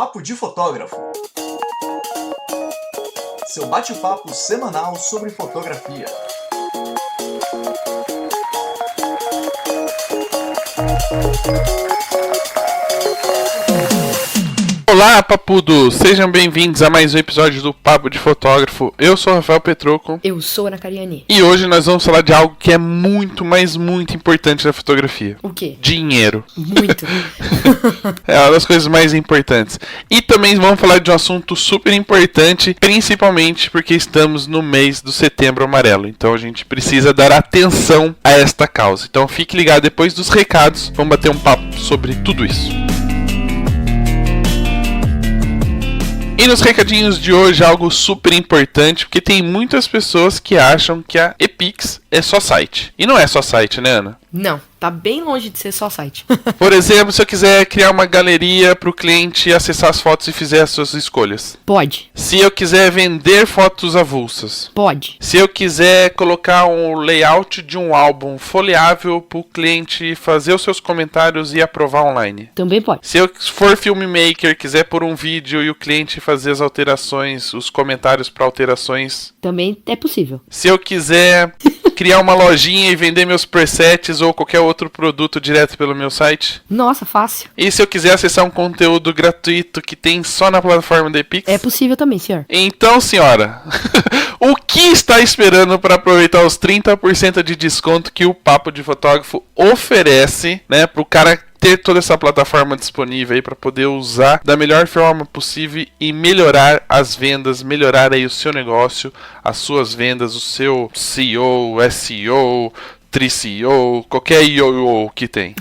Papo de Fotógrafo. Seu bate-papo semanal sobre fotografia. Olá, papudos! Sejam bem-vindos a mais um episódio do Papo de Fotógrafo. Eu sou o Rafael Petroco. Eu sou a Ana Cariani. E hoje nós vamos falar de algo que é muito, mas muito importante na fotografia. O quê? Dinheiro. Muito. É uma das coisas mais importantes. E também vamos falar de um assunto super importante, principalmente porque estamos no mês do Setembro Amarelo. Então a gente precisa dar atenção a esta causa. Então fique ligado depois dos recados. Vamos bater um papo sobre tudo isso. E nos recadinhos de hoje, algo super importante, porque tem muitas pessoas que acham que a Epix é só site. E não é só site, né, Ana? Não, tá bem longe de ser só site. Por exemplo, se eu quiser criar uma galeria para o cliente acessar as fotos e fizer as suas escolhas. Pode. Se eu quiser vender fotos avulsas. Pode. Se eu quiser colocar um layout de um álbum folheável para o cliente fazer os seus comentários e aprovar online. Também pode. Se eu for filmmaker, quiser pôr um vídeo e o cliente fazer as alterações, os comentários para alterações. Também é possível. Se eu quiser criar uma lojinha e vender meus presets ou qualquer outro produto direto pelo meu site. Nossa, fácil. E se eu quiser acessar um conteúdo gratuito que tem só na plataforma da Epix? É possível também, senhor. Então, senhora, o que está esperando para aproveitar os 30% de desconto que o Papo de Fotógrafo oferece, né, para o cara ter toda essa plataforma disponível aí para poder usar da melhor forma possível e melhorar as vendas, melhorar aí o seu negócio, as suas vendas, o seu CEO, SEO, Tri-CEO, qualquer IO que tem.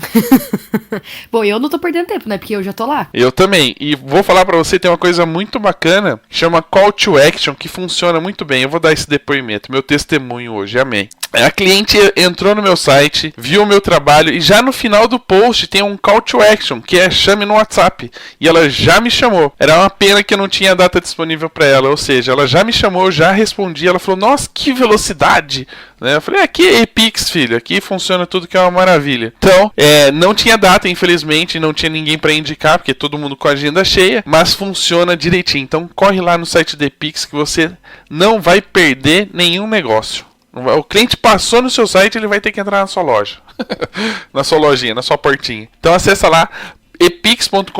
Bom, eu não tô perdendo tempo, né? Porque eu já tô lá. Eu também. E vou falar pra você, tem uma coisa muito bacana, chama Call to Action, que funciona muito bem. Eu vou dar esse depoimento, meu testemunho hoje, amém. A cliente entrou no meu site, viu o meu trabalho e já no final do post tem um Call to Action, que é chame no WhatsApp. E ela já me chamou. Era uma pena que eu não tinha data disponível pra ela, ou seja, ela já me chamou, eu já respondi. Ela falou, nossa, que velocidade! Né? Eu falei, aqui é Epix, filho, aqui funciona tudo que é uma maravilha. Então, não tinha data, infelizmente, não tinha ninguém pra indicar, porque todo mundo com a agenda cheia, mas funciona direitinho. Então, corre lá no site da Epix que você não vai perder nenhum negócio. O cliente passou no seu site, ele vai ter que entrar na sua loja. Na sua lojinha, na sua portinha. Então acessa lá, epix.com.br.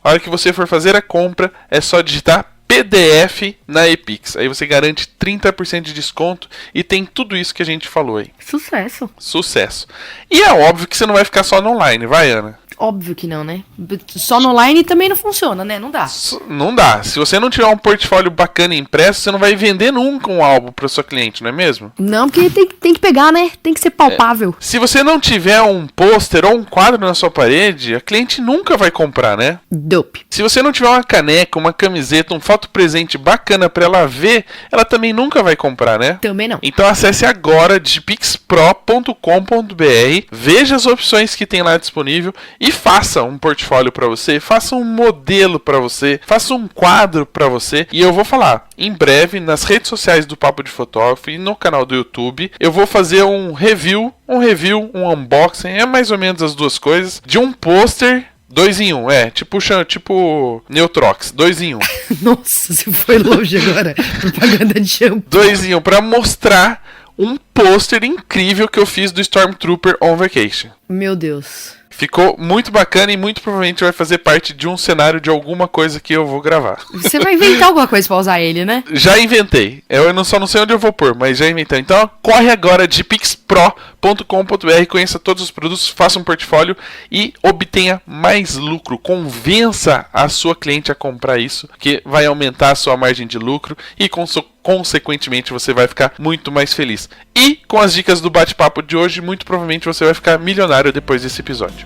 A hora que você for fazer a compra, é só digitar PDF na Epix. Aí você garante 30% de desconto e tem tudo isso que a gente falou aí. Sucesso. Sucesso. E é óbvio que você não vai ficar só no online, vai, Ana? Óbvio que não, né? Só no online também não funciona, né? Não dá. Não dá. Se você não tiver um portfólio bacana impresso, você não vai vender nunca um álbum para sua cliente, não é mesmo? Não, porque tem que pegar, né? Tem que ser palpável. Se você não tiver um pôster ou um quadro na sua parede, a cliente nunca vai comprar, né? Dope. Se você não tiver uma caneca, uma camiseta, um foto presente bacana para ela ver, ela também nunca vai comprar, né? Também não. Então acesse agora digipixpro.com.br, veja as opções que tem lá disponível e faça um portfólio para você, faça um modelo para você, faça um quadro para você. E eu vou falar, em breve, nas redes sociais do Papo de Fotógrafo e no canal do YouTube, eu vou fazer um review, um unboxing, é mais ou menos as duas coisas, de um pôster 2 em 1, tipo Neutrox, 2 em 1. Nossa, você foi longe agora. Propaganda de shampoo. 2 em 1 para mostrar um pôster incrível que eu fiz do Stormtrooper on Vacation. Meu Deus. Ficou muito bacana e muito provavelmente vai fazer parte de um cenário de alguma coisa que eu vou gravar. Você vai inventar alguma coisa pra usar ele, né? Já inventei. Eu só não sei onde eu vou pôr, mas já inventei. Então, corre agora de pixpro.com.br, conheça todos os produtos, faça um portfólio e obtenha mais lucro. Convença a sua cliente a comprar isso, que vai aumentar a sua margem de lucro e consequentemente você vai ficar muito mais feliz. E com as dicas do bate-papo de hoje, muito provavelmente você vai ficar milionário depois desse episódio.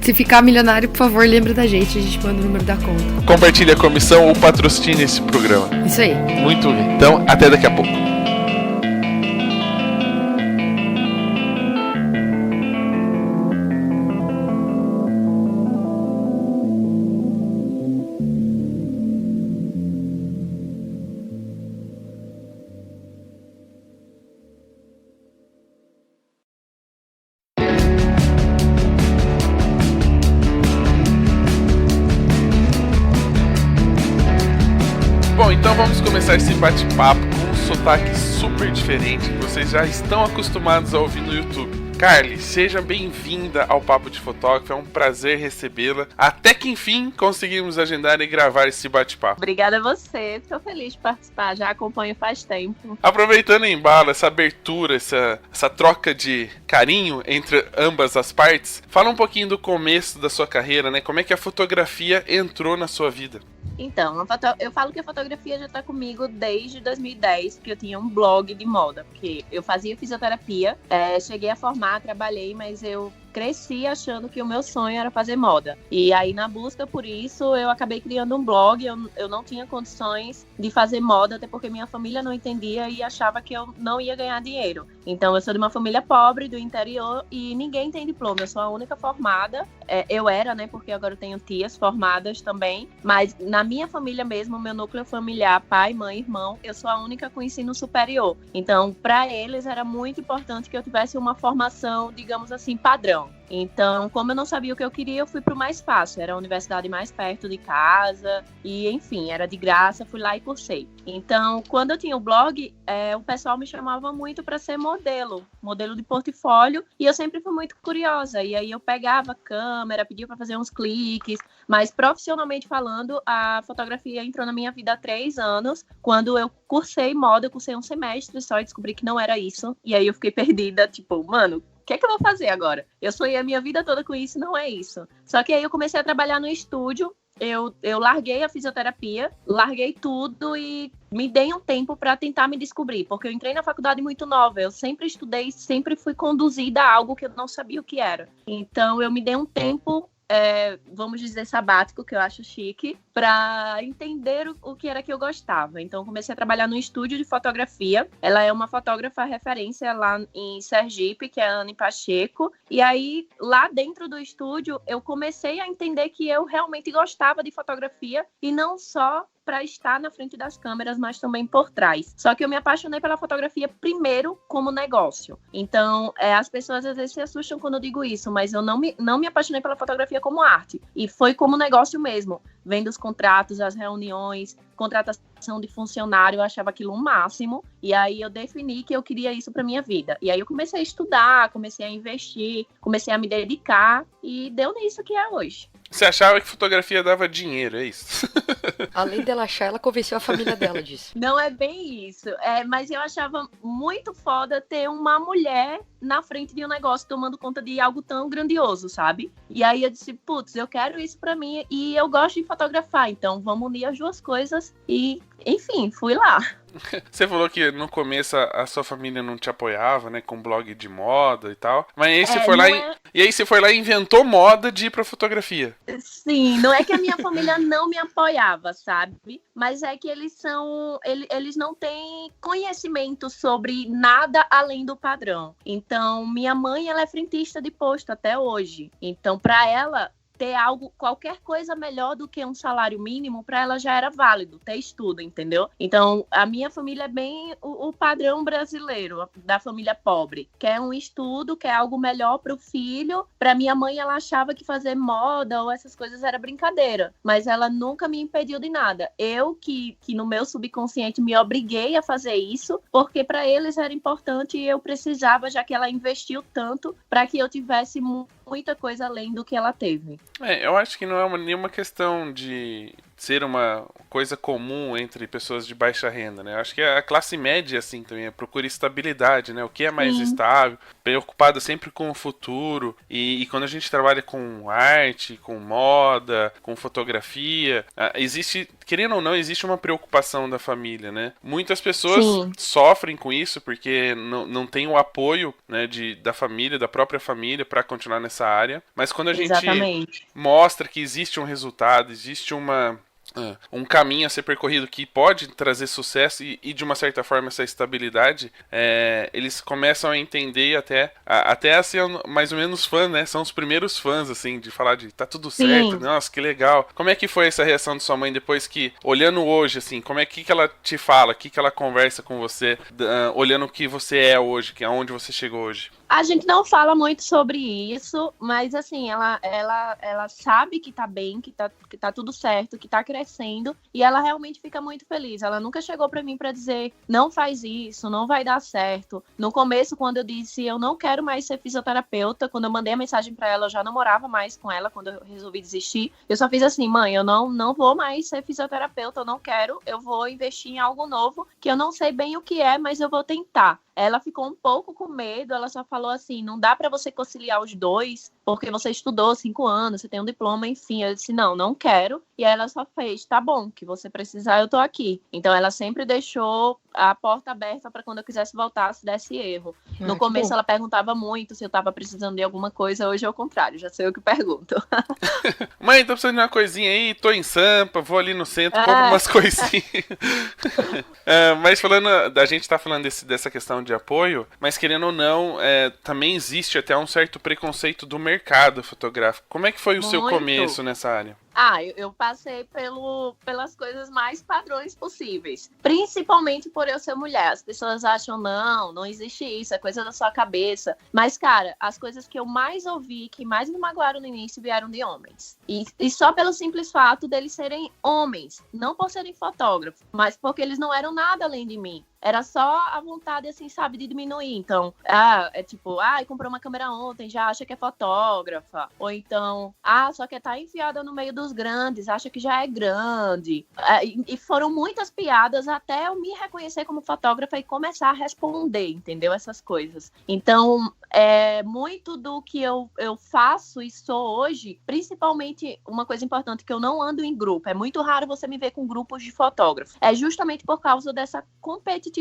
Se ficar milionário, por favor, lembre da gente. A gente manda o número da conta. Compartilhe a comissão ou patrocine esse programa. Isso aí. Muito bem. Então, até daqui a pouco. Bom, então vamos começar esse bate-papo com um sotaque super diferente que vocês já estão acostumados a ouvir no YouTube. Carly, seja bem-vinda ao Papo de Fotógrafo, é um prazer recebê-la. Até que enfim conseguimos agendar e gravar esse bate-papo. Obrigada a você, estou feliz de participar, já acompanho faz tempo. Aproveitando o embalo, essa abertura, essa troca de carinho entre ambas as partes, fala um pouquinho do começo da sua carreira, né? Como é que a fotografia entrou na sua vida? Então, eu falo que a fotografia já está comigo desde 2010, que eu tinha um blog de moda, porque eu fazia fisioterapia, cheguei a formar, trabalhei, mas eu cresci achando que o meu sonho era fazer moda. E aí, na busca por isso, eu acabei criando um blog. Eu não tinha condições de fazer moda, até porque minha família não entendia e achava que eu não ia ganhar dinheiro. Então, eu sou de uma família pobre, do interior, e ninguém tem diploma. Eu sou a única formada. Eu era, né, porque agora eu tenho tias formadas também. Mas na minha família mesmo, meu núcleo familiar, pai, mãe, irmão, eu sou a única com ensino superior. Então, para eles, era muito importante que eu tivesse uma formação, digamos assim, padrão. Então, como eu não sabia o que eu queria, eu fui pro mais fácil. Era a universidade mais perto de casa e, enfim, era de graça, fui lá e cursei. Então, quando eu tinha o blog, o pessoal me chamava muito para ser modelo de portfólio, e eu sempre fui muito curiosa. E aí eu pegava a câmera, pedia para fazer uns cliques, mas profissionalmente falando, a fotografia entrou na minha vida há 3 anos, quando eu cursei moda, eu cursei um semestre só e descobri que não era isso. E aí eu fiquei perdida, tipo, mano, o que é que eu vou fazer agora? Eu sonhei a minha vida toda com isso, não é isso. Só que aí eu comecei a trabalhar no estúdio, eu larguei a fisioterapia, larguei tudo e me dei um tempo para tentar me descobrir, porque eu entrei na faculdade muito nova, eu sempre estudei, sempre fui conduzida a algo que eu não sabia o que era. Então eu me dei um tempo, vamos dizer sabático, que eu acho chique, para entender o que era que eu gostava. Então comecei a trabalhar no estúdio de fotografia. Ela é uma fotógrafa referência lá em Sergipe, que é a Anne Pacheco. E aí, lá dentro do estúdio, eu comecei a entender que eu realmente gostava de fotografia, e não só para estar na frente das câmeras, mas também por trás. Só que eu me apaixonei pela fotografia primeiro como negócio. Então, as pessoas às vezes se assustam quando eu digo isso, mas eu não me apaixonei pela fotografia como arte. E foi como negócio mesmo. Vendo os contratos, as reuniões, contratação de funcionário, eu achava aquilo um máximo. E aí eu defini que eu queria isso para minha vida. E aí eu comecei a estudar, comecei a investir, comecei a me dedicar e deu nisso que é hoje. Você achava que fotografia dava dinheiro, é isso? Além dela achar, ela convenceu a família dela disso. Não é bem isso. Mas eu achava muito foda ter uma mulher na frente de um negócio tomando conta de algo tão grandioso, sabe? E aí eu disse, putz, eu quero isso pra mim e eu gosto de fotografar, então vamos unir as duas coisas e, enfim, fui lá. Você falou que no começo a sua família não te apoiava, né, com blog de moda e tal, mas aí você foi lá e aí você foi lá e inventou moda de ir pra fotografia. Sim, não é que a minha família não me apoiava, sabe? Mas é que eles não têm conhecimento sobre nada além do padrão. Então, minha mãe, ela é frentista de posto até hoje. Então, para ela ter qualquer coisa melhor do que um salário mínimo, para ela já era válido, ter estudo, entendeu? Então, a minha família é bem o padrão brasileiro, da família pobre. Quer um estudo, quer algo melhor para o filho. Para minha mãe, ela achava que fazer moda ou essas coisas era brincadeira, mas ela nunca me impediu de nada. Eu, que no meu subconsciente me obriguei a fazer isso, porque para eles era importante e eu precisava, já que ela investiu tanto, para que eu tivesse muita coisa além do que ela teve. Eu acho que não é nenhuma questão de ser uma coisa comum entre pessoas de baixa renda, né? Eu acho que a classe média, assim, também procura estabilidade, né? O que é mais estável, preocupada sempre com o futuro. E quando a gente trabalha com arte, com moda, com fotografia, existe, querendo ou não, existe uma preocupação da família, né? Muitas pessoas sofrem com isso porque não tem o apoio, né, da família, da própria família, para continuar nessa área. Mas quando a gente mostra que existe um resultado, existe um caminho a ser percorrido que pode trazer sucesso e de uma certa forma essa estabilidade, eles começam a entender até a ser mais ou menos fã, né? São os primeiros fãs, assim, de falar de tá tudo certo, nossa, que legal. Como é que foi essa reação de sua mãe depois que, olhando hoje, assim, como é que ela te fala, o que ela conversa com você, olhando o que você é hoje, aonde você chegou hoje? A gente não fala muito sobre isso, mas assim, ela sabe que tá bem, que tá tudo certo, que tá crescendo, e ela realmente fica muito feliz. Ela nunca chegou pra mim pra dizer, não faz isso, não vai dar certo. No começo, quando eu disse, eu não quero mais ser fisioterapeuta, quando eu mandei a mensagem pra ela, eu já não morava mais com ela, quando eu resolvi desistir. Eu só fiz assim, mãe, eu não vou mais ser fisioterapeuta, eu não quero, eu vou investir em algo novo, que eu não sei bem o que é, mas eu vou tentar. Ela ficou um pouco com medo, ela só falou assim, não dá pra você conciliar os dois, porque você estudou 5 anos, você tem um diploma, enfim. Eu disse, não quero. E aí ela só fez, tá bom, que você precisar, eu tô aqui. Então ela sempre deixou a porta aberta pra quando eu quisesse voltar, se desse erro. No começo ela perguntava muito se eu tava precisando de alguma coisa, hoje é o contrário, já sei o que pergunto. Mãe, tô precisando de uma coisinha aí, tô em Sampa, vou ali no centro, compro umas coisinhas. Mas falando, a gente tá falando dessa questão de apoio, mas querendo ou não, também existe até um certo preconceito do mercado fotográfico. Como é que foi o seu começo nessa área? Eu passei pelas coisas mais padrões possíveis. Principalmente por eu ser mulher. As pessoas acham, não existe isso, é coisa da sua cabeça. Mas, cara, as coisas que eu mais ouvi, que mais me magoaram no início, vieram de homens. E só pelo simples fato deles serem homens. Não por serem fotógrafos, mas porque eles não eram nada além de mim. Era só a vontade, assim, sabe, de diminuir. Então, é tipo, comprou uma câmera ontem, já acha que é fotógrafa. Ou então, só que tá enfiada no meio dos grandes, acha que já é grande. E foram muitas piadas até eu me reconhecer como fotógrafa e começar a responder, entendeu? Essas coisas. Então, muito do que eu faço e sou hoje, principalmente uma coisa importante, que eu não ando em grupo. É muito raro você me ver com grupos de fotógrafos. É justamente por causa dessa competitividade.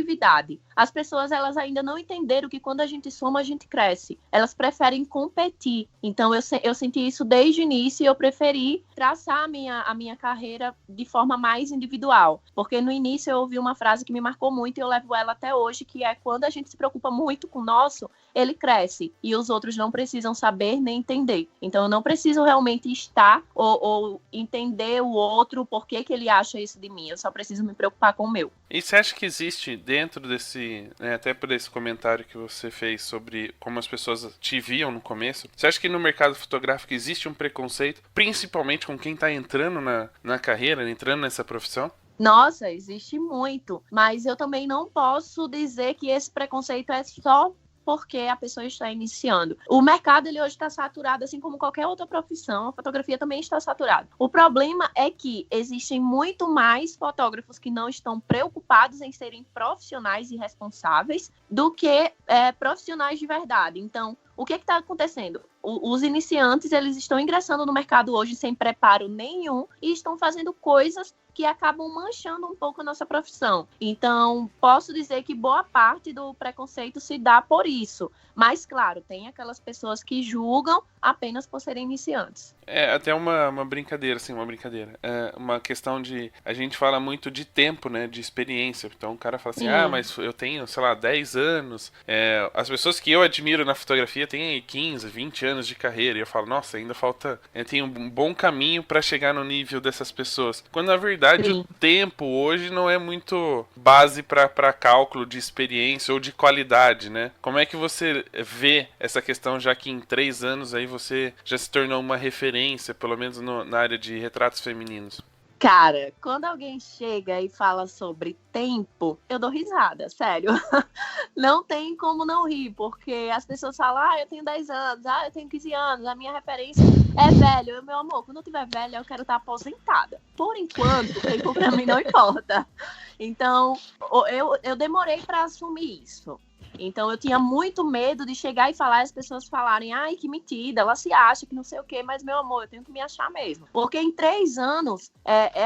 As pessoas, elas ainda não entenderam que quando a gente soma, a gente cresce. Elas preferem competir. Então, eu senti isso desde o início e eu preferi traçar a minha carreira de forma mais individual. Porque no início eu ouvi uma frase que me marcou muito e eu levo ela até hoje, que é: quando a gente se preocupa muito com o nosso, ele cresce e os outros não precisam saber nem entender. Então, eu não preciso realmente estar ou entender o outro, por que ele acha isso de mim. Eu só preciso me preocupar com o meu. E você acha que existe dentro desse, até por esse comentário que você fez sobre como as pessoas te viam no começo, você acha que no mercado fotográfico existe um preconceito, principalmente com quem tá entrando na carreira, entrando nessa profissão? Nossa, existe muito. Mas eu também não posso dizer que esse preconceito é só porque a pessoa está iniciando. O mercado, ele hoje está saturado, assim como qualquer outra profissão. A fotografia também está saturada. O problema é que existem muito mais fotógrafos que não estão preocupados em serem profissionais e responsáveis do que profissionais de verdade. Então, o que está acontecendo? Os iniciantes, eles estão ingressando no mercado hoje sem preparo nenhum e estão fazendo coisas que acabam manchando um pouco a nossa profissão. Então, posso dizer que boa parte do preconceito se dá por isso. Mas, claro, tem aquelas pessoas que julgam apenas por serem iniciantes. Até uma brincadeira, assim, uma questão de... A gente fala muito de tempo, né, de experiência. Então, o cara fala assim, mas eu tenho, sei lá, 10 anos. As pessoas que eu admiro na fotografia têm 15, 20 anos de carreira. E eu falo, nossa, ainda falta... tem um bom caminho para chegar no nível dessas pessoas. Quando, na verdade, o tempo hoje não é muito base para cálculo de experiência ou de qualidade, né? Como é que você vê essa questão, já que em 3 anos aí você já se tornou uma referência, pelo menos na área de retratos femininos? Cara, quando alguém chega e fala sobre tempo, eu dou risada, sério. Não tem como não rir, porque as pessoas falam, eu tenho 10 anos, eu tenho 15 anos, a minha referência é velho. Meu amor, quando eu tiver velha, eu quero estar aposentada. Por enquanto, tempo pra mim não importa. Então, eu demorei pra assumir isso. Então, eu tinha muito medo de chegar e falar, e as pessoas falarem, que metida, ela se acha que não sei o quê, mas, meu amor, eu tenho que me achar mesmo. Porque em 3 anos,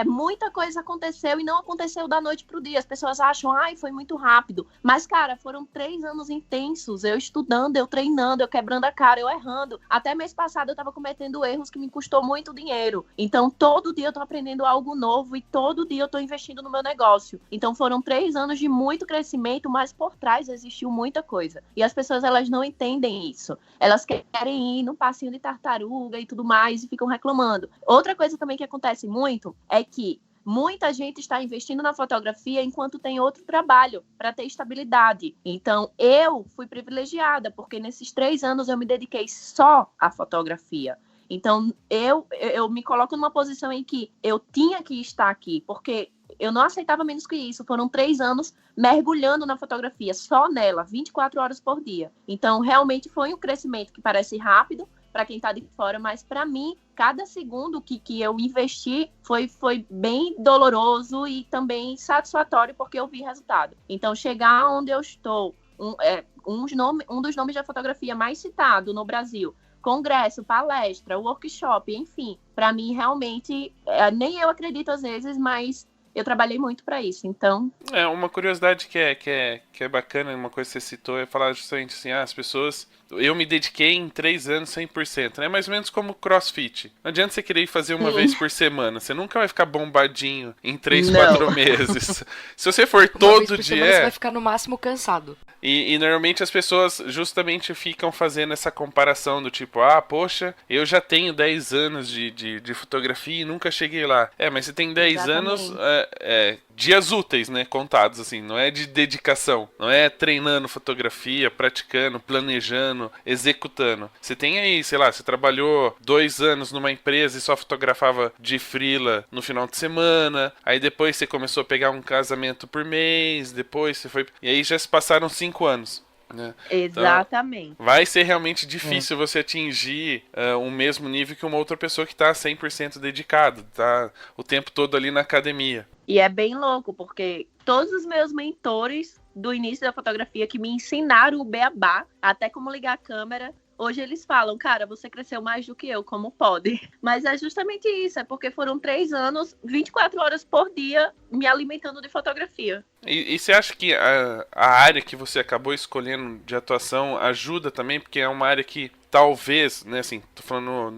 muita coisa aconteceu e não aconteceu da noite pro dia. As pessoas acham, foi muito rápido. Mas, cara, foram 3 anos intensos, eu estudando, eu treinando, eu quebrando a cara, eu errando. Até mês passado eu tava cometendo erros que me custou muito dinheiro. Então, todo dia eu tô aprendendo algo novo e todo dia eu tô investindo no meu negócio. Então, foram 3 anos de muito crescimento, mas por trás existiu muita coisa. E as pessoas, elas não entendem isso. Elas querem ir no passinho de tartaruga e tudo mais e ficam reclamando. Outra coisa também que acontece muito é que muita gente está investindo na fotografia enquanto tem outro trabalho para ter estabilidade. Então, eu fui privilegiada, porque nesses 3 anos eu me dediquei só à fotografia. Então, eu me coloco numa posição em que eu tinha que estar aqui, porque eu não aceitava menos que isso. Foram 3 anos mergulhando na fotografia, só nela, 24 horas por dia. Então, realmente foi um crescimento que parece rápido para quem está de fora, mas para mim, cada segundo que eu investi foi bem doloroso e também satisfatório, porque eu vi resultado. Então, chegar onde eu estou, um dos nomes da fotografia mais citado no Brasil, congresso, palestra, workshop, enfim, para mim realmente, nem eu acredito às vezes, mas eu trabalhei muito para isso, então... Uma curiosidade que é bacana, uma coisa que você citou, é falar justamente assim, as pessoas... Eu me dediquei em 3 anos 100%, né? Mais ou menos como CrossFit. Não adianta você querer fazer uma vez por semana. Você nunca vai ficar bombadinho em 3, 4 meses. Se você for todo dia... Semana, você vai ficar no máximo cansado. E normalmente as pessoas justamente ficam fazendo essa comparação do tipo, poxa, eu já tenho 10 anos de fotografia e nunca cheguei lá. Mas você tem 10 anos... dias úteis, né, contados, assim, não é de dedicação, não é treinando fotografia, praticando, planejando, executando. Você tem aí, sei lá, você trabalhou 2 anos numa empresa e só fotografava de freela no final de semana, aí depois você começou a pegar um casamento por mês, depois você foi... E aí já se passaram 5 anos. Né? Exatamente. Então, vai ser realmente difícil você atingir o mesmo nível que uma outra pessoa que está 100% dedicada, tá o tempo todo ali na academia. E é bem louco, porque todos os meus mentores do início da fotografia que me ensinaram o beabá, até como ligar a câmera, hoje eles falam, cara, você cresceu mais do que eu, como pode? Mas é justamente isso, é porque foram 3 anos, 24 horas por dia, me alimentando de fotografia. E você acha que a área que você acabou escolhendo de atuação ajuda também? Porque é uma área que talvez, né, assim, tô falando,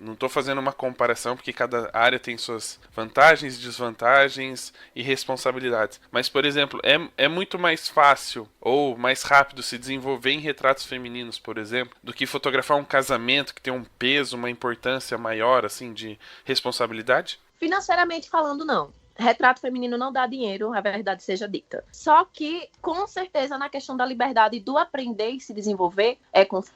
não tô fazendo uma comparação, porque cada área tem suas vantagens, desvantagens e responsabilidades. Mas, por exemplo, é muito mais fácil ou mais rápido se desenvolver em retratos femininos, por exemplo, do que fotografar um casamento que tem um peso, uma importância maior, assim, de responsabilidade? Financeiramente falando, não. Retrato feminino não dá dinheiro, a verdade seja dita. Só que, com certeza, na questão da liberdade do aprender e se desenvolver,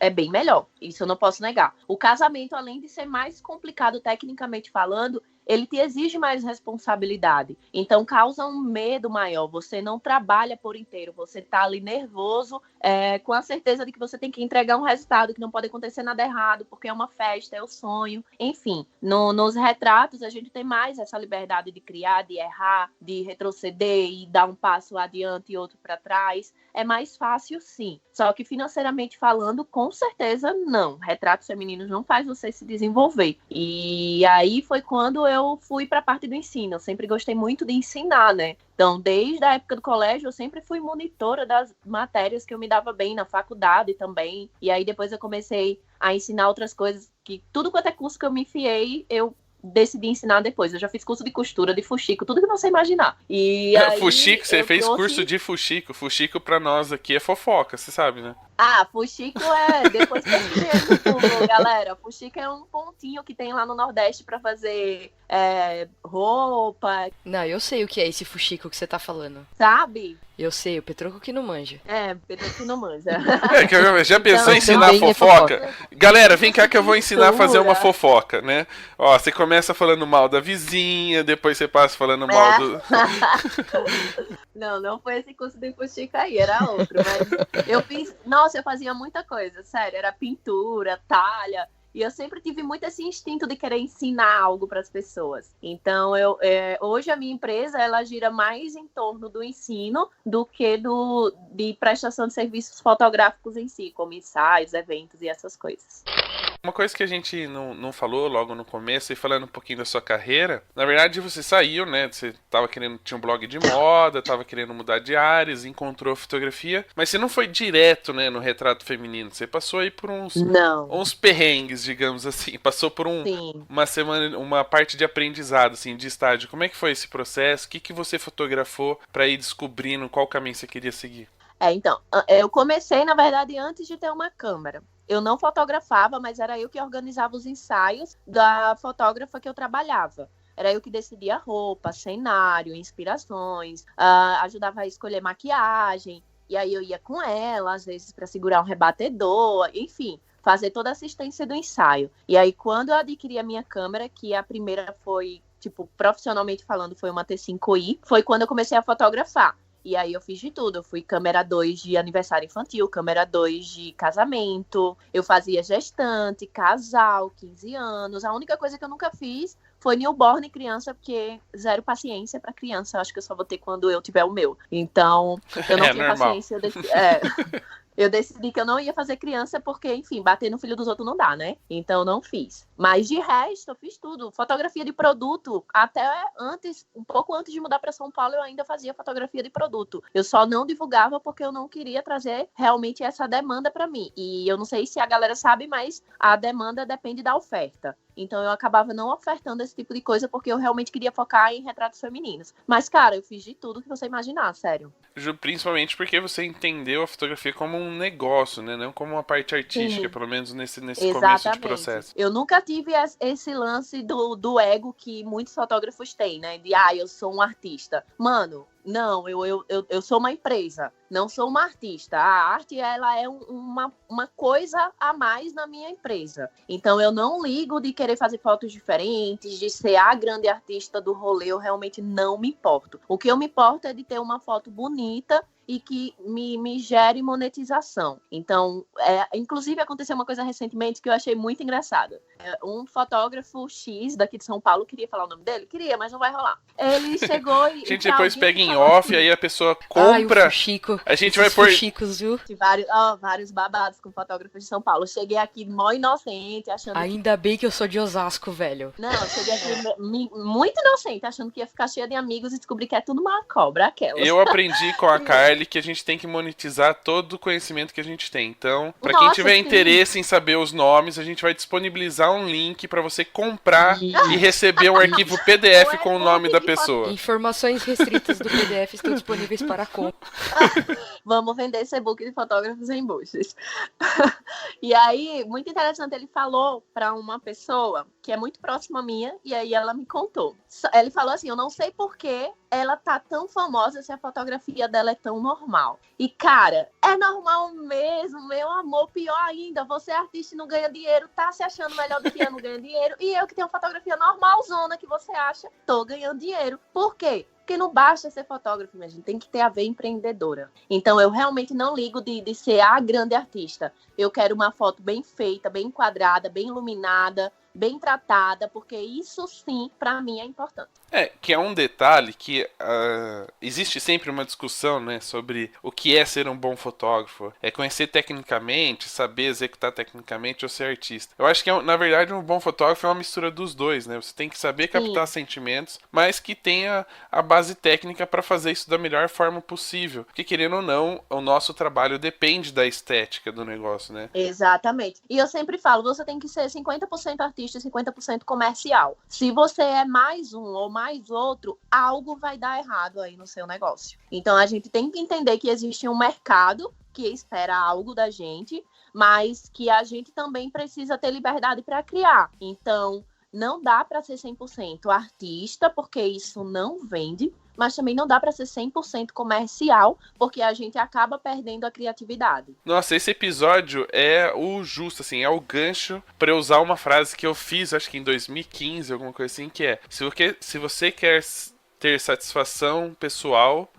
é bem melhor. Isso eu não posso negar. O casamento, além de ser mais complicado tecnicamente falando, ele te exige mais responsabilidade. Então, causa um medo maior. Você não trabalha por inteiro. Você está ali nervoso, com a certeza de que você tem que entregar um resultado, que não pode acontecer nada errado, porque é uma festa, é o sonho. Enfim, nos retratos, a gente tem mais essa liberdade de criar, de errar, de retroceder e dar um passo adiante e outro para trás. É mais fácil, sim. Só que, financeiramente falando, com certeza, não. Retratos femininos não faz você se desenvolver. E aí foi quando eu fui para a parte do ensino. Eu sempre gostei muito de ensinar, né? Então, desde a época do colégio, eu sempre fui monitora das matérias que eu me dava bem na faculdade também. E aí, depois eu comecei a ensinar outras coisas, que tudo quanto é curso que eu me enfiei, eu decidi ensinar depois. Eu já fiz curso de costura, de fuxico, tudo que você imaginar. E aí, fuxico, você fez curso de fuxico. Fuxico pra nós aqui é fofoca, você sabe, né? Fuxico depois pesquisei no Google, galera. Fuxico é um pontinho que tem lá no Nordeste pra fazer roupa. Não, eu sei o que é esse fuxico que você tá falando. Sabe? Eu sei, o Petroco que não manja. Petroco que não manja. Já pensou em ensinar fofoca? Galera, vem cá que eu vou ensinar a fazer uma fofoca, né? Ó, você começa falando mal da vizinha, depois você passa falando mal do... Não foi esse curso de fuxico aí, era outro. Mas eu fiz... Nossa, eu fazia muita coisa, sério. Era pintura, talha. E eu sempre tive muito esse instinto de querer ensinar algo para as pessoas. Então, hoje a minha empresa, ela gira mais em torno do ensino do que de prestação de serviços fotográficos em si, como ensaios, eventos e essas coisas. Uma coisa que a gente não falou logo no começo, e falando um pouquinho da sua carreira, na verdade você saiu, né? Você tinha um blog de moda, tava querendo mudar de áreas, encontrou fotografia, mas você não foi direto, né, no retrato feminino. Você passou aí por uns perrengues, digamos assim. Passou por uma semana, uma parte de aprendizado, assim, de estágio. Como é que foi esse processo? O que você fotografou para ir descobrindo qual caminho você queria seguir? Então, eu comecei, na verdade, antes de ter uma câmera. Eu não fotografava, mas era eu que organizava os ensaios da fotógrafa que eu trabalhava. era eu que decidia roupa, cenário, inspirações, ajudava a escolher maquiagem, e aí eu ia com ela, às vezes para segurar um rebatedor, enfim, fazer toda a assistência do ensaio. E aí quando eu adquiri a minha câmera, que a primeira foi, tipo, profissionalmente falando, foi uma T5i, foi quando eu comecei a fotografar. E aí eu fiz de tudo, eu fui câmera 2 de aniversário infantil, câmera 2 de casamento, eu fazia gestante, casal, 15 anos. A única coisa que eu nunca fiz foi newborn e criança, porque zero paciência para criança, acho que eu só vou ter quando eu tiver o meu. Então, eu não tinha normal. paciência. Eu decidi que eu não ia fazer criança porque, enfim, bater no filho dos outros não dá, né? Então, eu não fiz. Mas, de resto, eu fiz tudo. Fotografia de produto. Até antes, um pouco antes de mudar para São Paulo, eu ainda fazia fotografia de produto. Eu só não divulgava porque eu não queria trazer realmente essa demanda para mim. E eu não sei se a galera sabe, mas a demanda depende da oferta. Então, eu acabava não ofertando esse tipo de coisa porque eu realmente queria focar em retratos femininos. Mas, cara, eu fiz de tudo que você imaginar, sério. Principalmente porque você entendeu a fotografia como um negócio, né? Não como uma parte artística, Sim. pelo menos nesse começo de processo. Eu nunca tive esse lance do ego que muitos fotógrafos têm, né? De, eu sou um artista. Mano, não, eu sou uma empresa, não sou uma artista. A arte, ela é uma coisa a mais na minha empresa. Então, eu não ligo de querer fazer fotos diferentes, de ser a grande artista do rolê, eu realmente não me importo. O que eu me importo é de ter uma foto bonita e que me gere monetização. Então, inclusive aconteceu uma coisa recentemente que eu achei muito engraçada. Um fotógrafo X daqui de São Paulo, queria falar o nome dele? Queria, mas não vai rolar. Ele chegou e... A gente depois pega em off, assim, aí a pessoa compra... Ai, o fuxico. A gente vai pôr... Fuxicos, viu? vários babados com fotógrafos de São Paulo. Eu cheguei aqui mó inocente, achando Ainda bem que eu sou de Osasco, velho. Não, eu cheguei aqui muito inocente, achando que ia ficar cheia de amigos e descobri que é tudo uma cobra, aquela. Eu aprendi com a Carly que a gente tem que monetizar todo o conhecimento que a gente tem. Então, pra quem Nossa, tiver sim. interesse em saber os nomes, a gente vai disponibilizar um link pra você comprar e receber um arquivo PDF com o nome da pessoa. Informações restritas do PDF estão disponíveis para compra. Vamos vender esse e-book de fotógrafos em buchas. E aí, muito interessante, ele falou para uma pessoa que é muito próxima minha, e aí ela me contou. Ele falou assim, eu não sei por que ela tá tão famosa se a fotografia dela é tão normal. E, cara, é normal mesmo, meu amor, pior ainda, você é artista e não ganha dinheiro, tá se achando melhor do que eu, não ganha dinheiro, e eu que tenho fotografia normalzona que você acha, tô ganhando dinheiro. Por quê? Porque não basta ser fotógrafo, minha gente, tem que ter a ver empreendedora. Então, eu realmente não ligo de ser a grande artista. Eu quero uma foto bem feita, bem enquadrada, bem iluminada, bem tratada, porque isso sim, pra mim, é importante. Que é um detalhe que existe sempre uma discussão, né, sobre o que é ser um bom fotógrafo. É conhecer tecnicamente, saber executar tecnicamente ou ser artista. Eu acho que, na verdade, um bom fotógrafo é uma mistura dos dois, né? Você tem que saber captar sentimentos, mas que tenha a base técnica para fazer isso da melhor forma possível. Porque, querendo ou não, o nosso trabalho depende da estética do negócio, né? Exatamente. E eu sempre falo, você tem que ser 50% artista e 50% comercial. Se você é mais um ou mais outro, algo vai dar errado aí no seu negócio. Então, a gente tem que entender que existe um mercado que espera algo da gente, mas que a gente também precisa ter liberdade para criar. Então, não dá para ser 100% artista, porque isso não vende, mas também não dá para ser 100% comercial, porque a gente acaba perdendo a criatividade. Nossa, esse episódio é o justo, assim, é o gancho para eu usar uma frase que eu fiz, acho que em 2015, alguma coisa assim, que é: se você quer ter satisfação pessoal,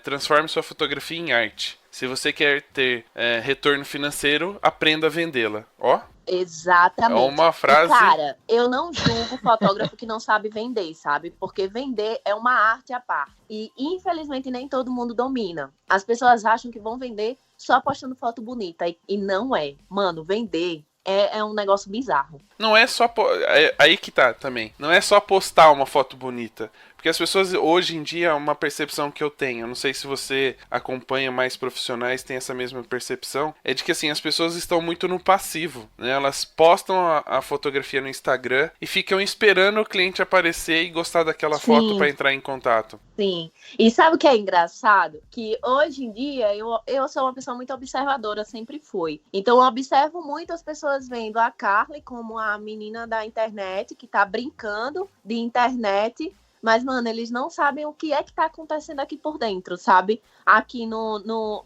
transforme sua fotografia em arte. Se você quer ter retorno financeiro, aprenda a vendê-la. Ó. Exatamente. É uma frase... E, cara, eu não julgo fotógrafo que não sabe vender, sabe? Porque vender é uma arte à parte. E, infelizmente, nem todo mundo domina. As pessoas acham que vão vender só postando foto bonita. E não é. Mano, vender é um negócio bizarro. Não é só... aí que tá também. Não é só postar uma foto bonita. Porque as pessoas hoje em dia, uma percepção que eu tenho, eu não sei se você acompanha mais profissionais, tem essa mesma percepção, é de que assim, as pessoas estão muito no passivo, né? Elas postam a fotografia no Instagram e ficam esperando o cliente aparecer e gostar daquela foto para entrar em contato. Sim. E sabe o que é engraçado? Que hoje em dia eu sou uma pessoa muito observadora, sempre fui. Então eu observo muito as pessoas vendo a Carly como a menina da internet que tá brincando de internet, mas, mano, eles não sabem o que é que tá acontecendo aqui por dentro, sabe? Aqui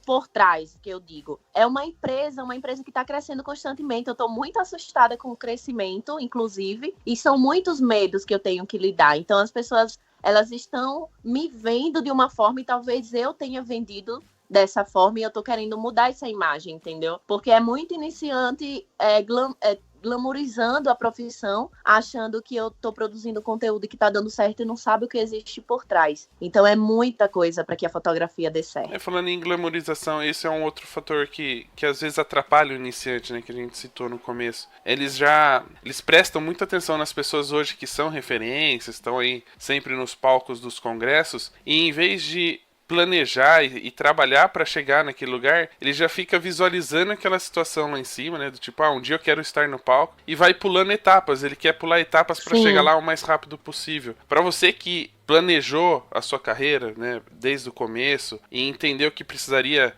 por trás, que eu digo. É uma empresa que tá crescendo constantemente. Eu tô muito assustada com o crescimento, inclusive, e são muitos medos que eu tenho que lidar. Então, as pessoas, elas estão me vendo de uma forma e talvez eu tenha vendido dessa forma e eu tô querendo mudar essa imagem, entendeu? Porque é muito iniciante, glamourizando a profissão, achando que eu tô produzindo conteúdo que tá dando certo e não sabe o que existe por trás. Então é muita coisa para que a fotografia dê certo. Falando em glamourização, esse é um outro fator que às vezes atrapalha o iniciante, né, que a gente citou no começo. Eles prestam muita atenção nas pessoas hoje que são referências, estão aí sempre nos palcos dos congressos, e em vez de planejar e trabalhar para chegar naquele lugar, ele já fica visualizando aquela situação lá em cima, né, do tipo, um dia eu quero estar no palco, e vai pulando etapas, ele quer pular etapas para chegar lá o mais rápido possível. Para você que planejou a sua carreira, né, desde o começo e entendeu que precisaria,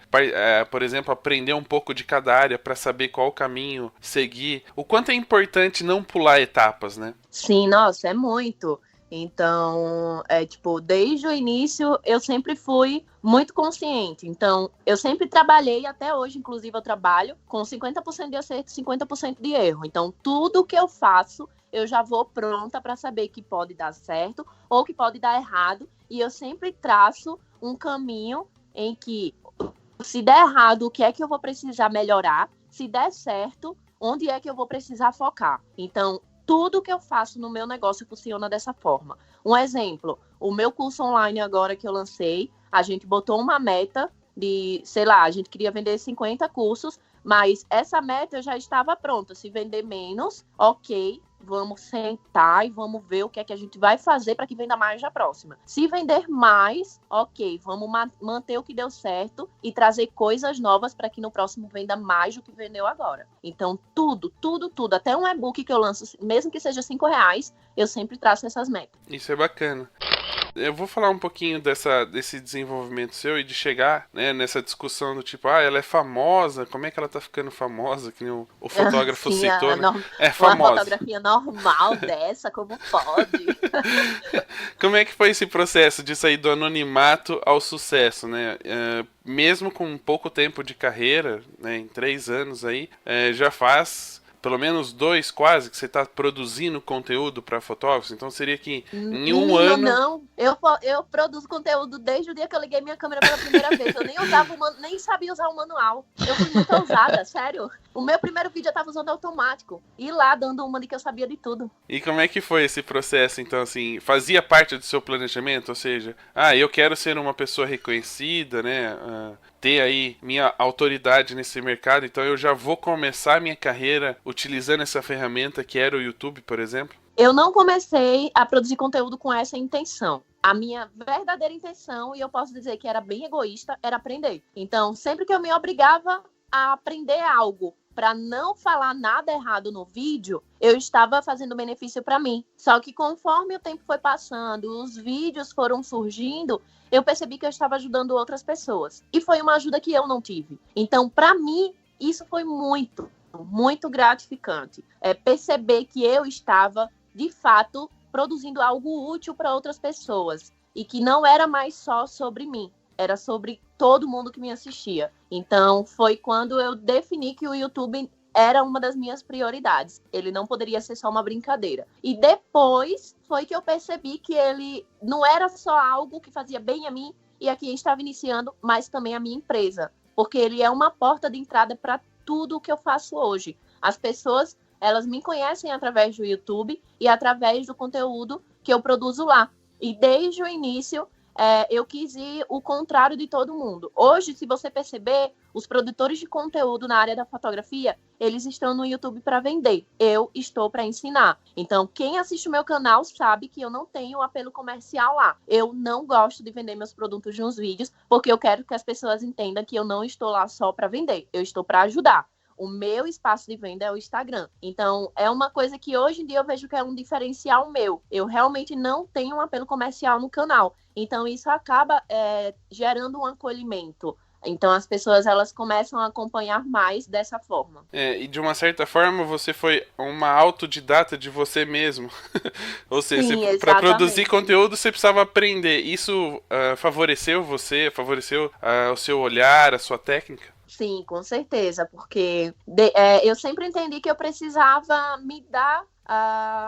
por exemplo, aprender um pouco de cada área para saber qual caminho seguir, o quanto é importante não pular etapas, né? Sim, nossa, é muito. Então, desde o início, eu sempre fui muito consciente. Então, eu sempre trabalhei, até hoje, inclusive, eu trabalho com 50% de acerto e 50% de erro. Então, tudo que eu faço, eu já vou pronta para saber que pode dar certo ou que pode dar errado. E eu sempre traço um caminho em que, se der errado, o que é que eu vou precisar melhorar? Se der certo, onde é que eu vou precisar focar? Então, tudo que eu faço no meu negócio funciona dessa forma. Um exemplo, o meu curso online agora que eu lancei, a gente botou uma meta de, a gente queria vender 50 cursos, mas essa meta já estava pronta. Se vender menos, ok, vamos sentar e vamos ver o que é que a gente vai fazer para que venda mais na próxima. Se vender mais, ok, vamos manter o que deu certo e trazer coisas novas para que no próximo venda mais do que vendeu agora. Então, tudo, até um e-book que eu lanço, mesmo que seja R$5, eu sempre traço essas metas. Isso é bacana. Eu vou falar um pouquinho desse desenvolvimento seu e de chegar, né, nessa discussão do tipo, ela é famosa, como é que ela tá ficando famosa, que nem o fotógrafo Sim, citou, né? É famosa. Uma fotografia normal dessa, como pode? Como é que foi esse processo de sair do anonimato ao sucesso, né? Mesmo com pouco tempo de carreira, né, em 3 anos aí, já faz pelo menos 2 quase, que você está produzindo conteúdo para fotógrafos, então seria que em um ano... Não, eu produzo conteúdo desde o dia que eu liguei minha câmera pela primeira vez, eu nem sabia usar o manual, eu fui muito ousada, sério. O meu primeiro vídeo eu estava usando automático, e lá dando uma de que eu sabia de tudo. E como é que foi esse processo, então, assim, fazia parte do seu planejamento, ou seja, eu quero ser uma pessoa reconhecida, né, ter aí minha autoridade nesse mercado, então eu já vou começar minha carreira utilizando essa ferramenta que era o YouTube, por exemplo? Eu não comecei a produzir conteúdo com essa intenção. A minha verdadeira intenção, e eu posso dizer que era bem egoísta, era aprender. Então, sempre que eu me obrigava a aprender algo para não falar nada errado no vídeo, eu estava fazendo benefício para mim. Só que conforme o tempo foi passando, os vídeos foram surgindo, eu percebi que eu estava ajudando outras pessoas. E foi uma ajuda que eu não tive. Então, para mim, isso foi muito gratificante. Perceber que eu estava, de fato, produzindo algo útil para outras pessoas. E que não era mais só sobre mim. Era sobre todo mundo que me assistia. Então, foi quando eu defini que o YouTube era uma das minhas prioridades. Ele não poderia ser só uma brincadeira. E depois foi que eu percebi que ele não era só algo que fazia bem a mim e a quem estava iniciando, mas também a minha empresa. Porque ele é uma porta de entrada para tudo o que eu faço hoje. As pessoas, elas me conhecem através do YouTube e através do conteúdo que eu produzo lá. E desde o início, eu quis ir o contrário de todo mundo. Hoje, se você perceber, os produtores de conteúdo na área da fotografia, eles estão no YouTube para vender. Eu estou para ensinar. Então, quem assiste o meu canal sabe que eu não tenho apelo comercial lá. Eu não gosto de vender meus produtos nos vídeos, porque eu quero que as pessoas entendam que eu não estou lá só para vender. Eu estou para ajudar. O meu espaço de venda é o Instagram. Então, é uma coisa que hoje em dia eu vejo que é um diferencial meu. Eu realmente não tenho um apelo comercial no canal. Então, isso acaba gerando um acolhimento. Então, as pessoas elas começam a acompanhar mais dessa forma. E de uma certa forma, você foi uma autodidata de você mesmo. Ou seja, para produzir conteúdo, você precisava aprender. Isso favoreceu você? Favoreceu o seu olhar, a sua técnica? Sim, com certeza, porque eu sempre entendi que eu precisava me dar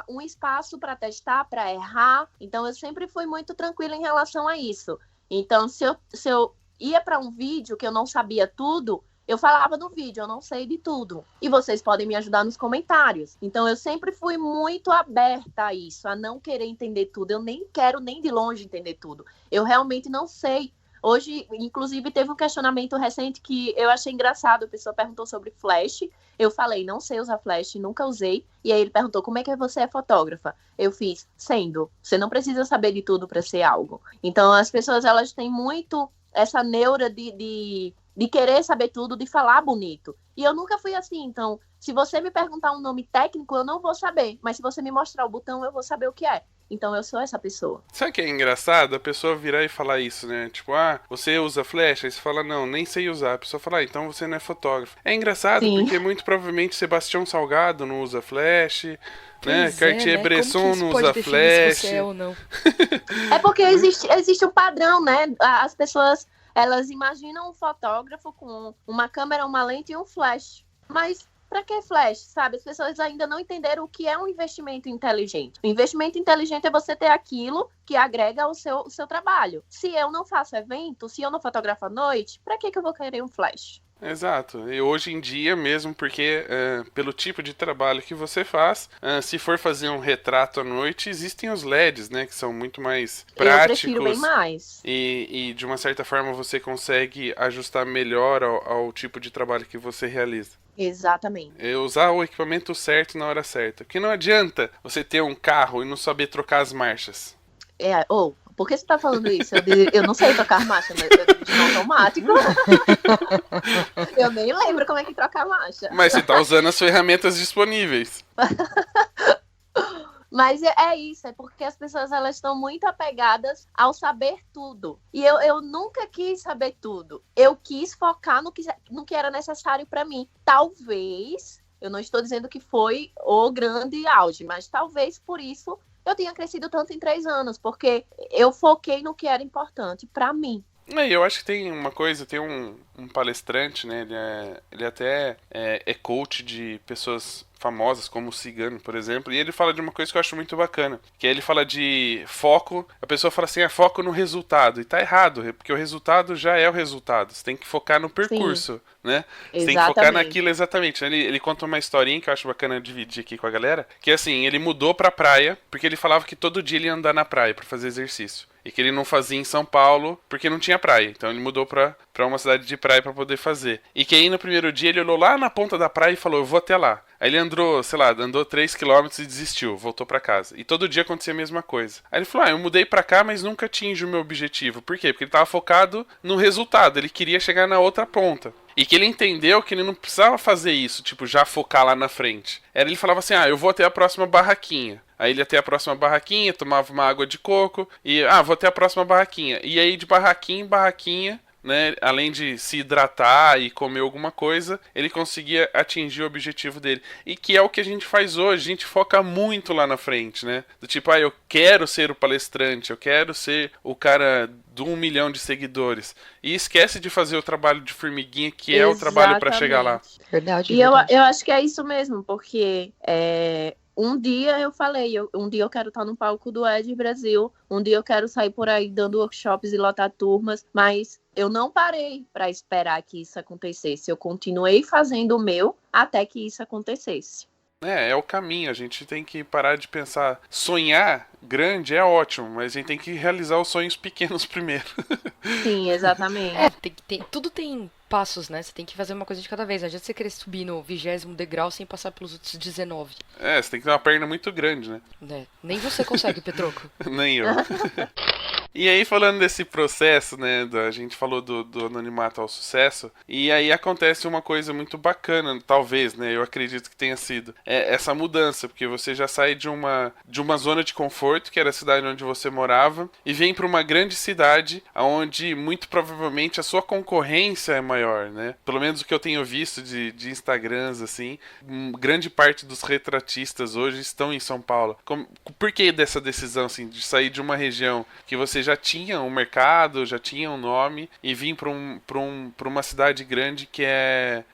um espaço para testar, para errar. Então, eu sempre fui muito tranquila em relação a isso. Então, se eu ia para um vídeo que eu não sabia tudo, eu falava no vídeo, eu não sei de tudo. E vocês podem me ajudar nos comentários. Então, eu sempre fui muito aberta a isso, a não querer entender tudo. Eu nem quero nem de longe entender tudo. Eu realmente não sei. Hoje, inclusive, teve um questionamento recente que eu achei engraçado. A pessoa perguntou sobre flash. Eu falei, não sei usar flash, nunca usei. E aí ele perguntou, como é que você é fotógrafa? Eu fiz, sendo. Você não precisa saber de tudo para ser algo. Então, as pessoas, elas têm muito essa neura de querer saber tudo, de falar bonito. E eu nunca fui assim. Então, se você me perguntar um nome técnico, eu não vou saber. Mas se você me mostrar o botão, eu vou saber o que é. Então eu sou essa pessoa. Sabe o que é engraçado? A pessoa virar e falar isso, né? Tipo, você usa flash? Aí você fala, não, nem sei usar. A pessoa fala, então você não é fotógrafo. É engraçado, sim, porque muito provavelmente Sebastião Salgado não usa flash, né? Cartier-Bresson não usa flash. Se você é ou não? É porque existe um padrão, né? As pessoas, elas imaginam um fotógrafo com uma câmera, uma lente e um flash. Mas para que flash, sabe? As pessoas ainda não entenderam o que é um investimento inteligente. O investimento inteligente é você ter aquilo que agrega ao seu trabalho. Se eu não faço evento, se eu não fotografo à noite, para que eu vou querer um flash? Exato, e hoje em dia mesmo, porque pelo tipo de trabalho que você faz, se for fazer um retrato à noite, existem os LEDs, né, que são muito mais práticos. Eu prefiro bem mais. E de uma certa forma você consegue ajustar melhor ao tipo de trabalho que você realiza. Exatamente. Usar o equipamento certo na hora certa. Porque não adianta você ter um carro e não saber trocar as marchas. Por que você tá falando isso? Eu não sei trocar marcha, mas eu dirijo no automático. Eu nem lembro como é que troca a marcha. Mas você tá usando as ferramentas disponíveis. Mas é isso, é porque as pessoas elas estão muito apegadas ao saber tudo. E eu nunca quis saber tudo. Eu quis focar no que era necessário para mim. Talvez, eu não estou dizendo que foi o grande auge, mas talvez por isso eu tenha crescido tanto em 3 anos, porque eu foquei no que era importante para mim. Eu acho que tem uma coisa, tem um palestrante, né? Ele até é coach de pessoas famosas, como o Cigano, por exemplo, e ele fala de uma coisa que eu acho muito bacana, que ele fala de foco, a pessoa fala assim, foco no resultado, e tá errado, porque o resultado já é o resultado, você tem que focar no percurso, né? Você tem que focar naquilo exatamente. Ele conta uma historinha que eu acho bacana dividir aqui com a galera, que assim, ele mudou pra praia, porque ele falava que todo dia ele ia andar na praia pra fazer exercício. E que ele não fazia em São Paulo porque não tinha praia. Então ele mudou pra uma cidade de praia pra poder fazer. E que aí no primeiro dia ele olhou lá na ponta da praia e falou, eu vou até lá. Aí ele andou 3 km e desistiu, voltou pra casa. E todo dia acontecia a mesma coisa. Aí ele falou, eu mudei pra cá, mas nunca atingi o meu objetivo. Por quê? Porque ele tava focado no resultado, ele queria chegar na outra ponta. E que ele entendeu que ele não precisava fazer isso, tipo, já focar lá na frente. Ele falava assim, eu vou até a próxima barraquinha. Aí ele ia até a próxima barraquinha, tomava uma água de coco e, vou até a próxima barraquinha. E aí de barraquinha em barraquinha, né, além de se hidratar e comer alguma coisa, ele conseguia atingir o objetivo dele. E que é o que a gente faz hoje, a gente foca muito lá na frente, né? Do tipo, eu quero ser o palestrante, eu quero ser o cara de 1 milhão de seguidores. E esquece de fazer o trabalho de formiguinha, que é o trabalho para chegar lá. Verdade. E verdade. Eu acho que é isso mesmo, porque um dia eu falei, um dia eu quero estar no palco do Ed Brasil, um dia eu quero sair por aí dando workshops e lotar turmas, mas eu não parei para esperar que isso acontecesse. Eu continuei fazendo o meu até que isso acontecesse. É o caminho. A gente tem que parar de pensar. Sonhar grande é ótimo, mas a gente tem que realizar os sonhos pequenos primeiro. Sim, exatamente. Tudo tem passos, né? Você tem que fazer uma coisa de cada vez. Não adianta você querer subir no 20º degrau sem passar pelos outros 19. Você tem que ter uma perna muito grande, né? Nem você consegue, Petroco. Nem eu. E aí, falando desse processo, né, a gente falou do anonimato ao sucesso, e aí acontece uma coisa muito bacana, talvez, né, eu acredito que tenha sido, essa mudança, porque você já sai de uma zona de conforto, que era a cidade onde você morava, e vem para uma grande cidade, onde muito provavelmente a sua concorrência é maior, né, pelo menos o que eu tenho visto de Instagrams, assim, grande parte dos retratistas hoje estão em São Paulo. Por que dessa decisão, assim, de sair de uma região que você já tinha um mercado, já tinha um nome, e vir para uma cidade grande que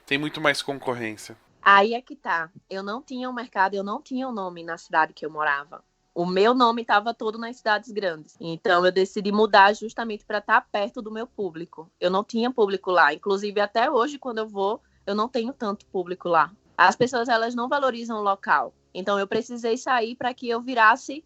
tem muito mais concorrência? Aí é que tá. Eu não tinha um mercado, eu não tinha um nome na cidade que eu morava. O meu nome estava todo nas cidades grandes. Então eu decidi mudar justamente para estar perto do meu público. Eu não tinha público lá. Inclusive até hoje, quando eu vou, eu não tenho tanto público lá. As pessoas, elas não valorizam o local. Então eu precisei sair para que eu virasse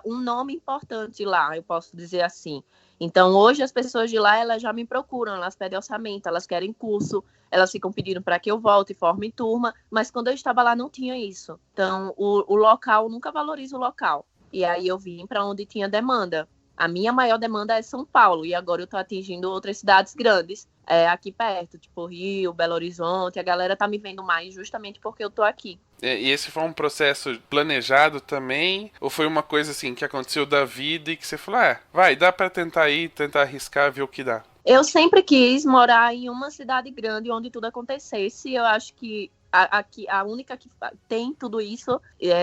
um nome importante lá, eu posso dizer assim. Então hoje as pessoas de lá, elas já me procuram, elas pedem orçamento, elas querem curso, elas ficam pedindo para que eu volte e forme turma, mas quando eu estava lá não tinha isso. Então o local, nunca valoriza o local. E aí eu vim para onde tinha demanda. A minha maior demanda é São Paulo, e agora eu estou atingindo outras cidades grandes, aqui perto, tipo Rio, Belo Horizonte. A galera tá me vendo mais justamente porque eu tô aqui. E esse foi um processo planejado também? Ou foi uma coisa assim que aconteceu da vida e que você falou, dá pra tentar ir, tentar arriscar, ver o que dá? Eu sempre quis morar em uma cidade grande onde tudo acontecesse. Eu acho que a única que tem tudo isso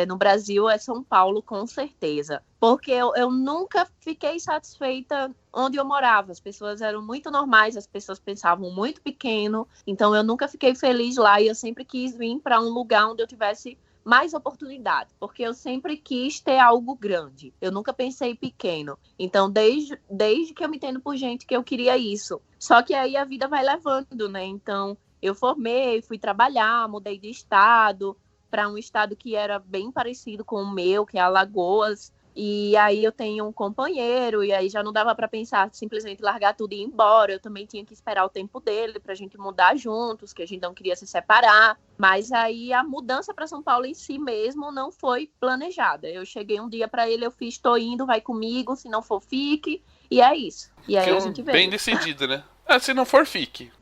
no Brasil é São Paulo, com certeza. Porque eu nunca fiquei satisfeita onde eu morava. As pessoas eram muito normais, as pessoas pensavam muito pequeno. Então eu nunca fiquei feliz lá e eu sempre quis vir para um lugar onde eu tivesse mais oportunidade, porque eu sempre quis ter algo grande. Eu nunca pensei pequeno. Então, desde que eu me entendo por gente, que eu queria isso. Só que aí a vida vai levando, né? Então, eu formei, fui trabalhar, mudei de estado para um estado que era bem parecido com o meu, que é Alagoas. E aí eu tenho um companheiro, e aí já não dava para pensar simplesmente largar tudo e ir embora. Eu também tinha que esperar o tempo dele para a gente mudar juntos, que a gente não queria se separar. Mas aí a mudança para São Paulo em si mesmo não foi planejada. Eu cheguei um dia para ele, eu fiz, tô indo, vai comigo, se não for, fique. E é isso. E aí a gente veio. Bem decidido, né? Se não for, fique.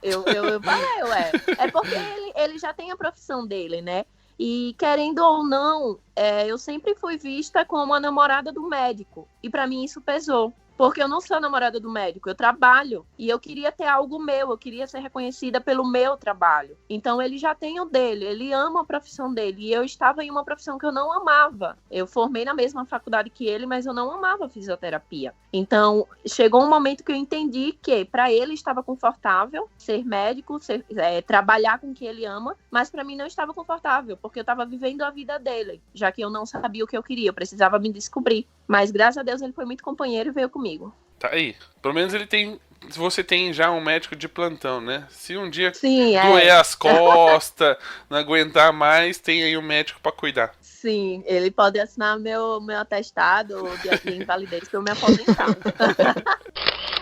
Eu É porque ele já tem a profissão dele, né? E querendo ou não, eu sempre fui vista como a namorada do médico. E para mim isso pesou. Porque eu não sou a namorada do médico, eu trabalho. E eu queria ter algo meu, eu queria ser reconhecida pelo meu trabalho. Então ele já tem o dele, ele ama a profissão dele. E eu estava em uma profissão que eu não amava. Eu formei na mesma faculdade que ele, mas eu não amava fisioterapia. Então chegou um momento que eu entendi que para ele estava confortável ser médico, trabalhar com o que ele ama. Mas para mim não estava confortável, porque eu estava vivendo a vida dele. Já que eu não sabia o que eu queria, eu precisava me descobrir. Mas graças a Deus ele foi muito companheiro e veio comigo. Tá aí. Pelo menos você tem já um médico de plantão, né? Se um dia Sim, doer as costas, não aguentar mais, tem aí um médico pra cuidar. Sim, ele pode assinar meu atestado de invalidez pra eu me aposentar.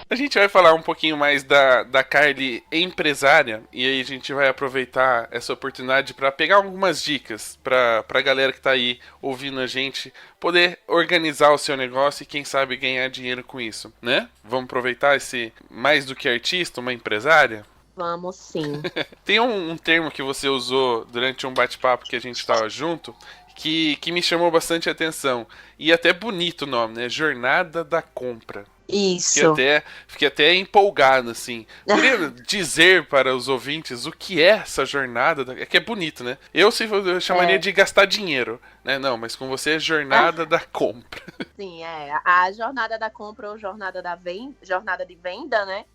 A gente vai falar um pouquinho mais da Carly empresária, e aí a gente vai aproveitar essa oportunidade para pegar algumas dicas pra galera que tá aí ouvindo a gente poder organizar o seu negócio e quem sabe ganhar dinheiro com isso, né? Vamos aproveitar esse mais do que artista, uma empresária? Vamos sim. Tem um termo que você usou durante um bate-papo que a gente estava junto, que me chamou bastante atenção. E até bonito o nome, né? Jornada da Compra. Isso. Fiquei até empolgado, assim. Queria dizer para os ouvintes o que é essa jornada. É que é bonito, né? Eu chamaria de gastar dinheiro, né? Não, mas com você é jornada da compra. Sim, a jornada da compra ou jornada de venda, né?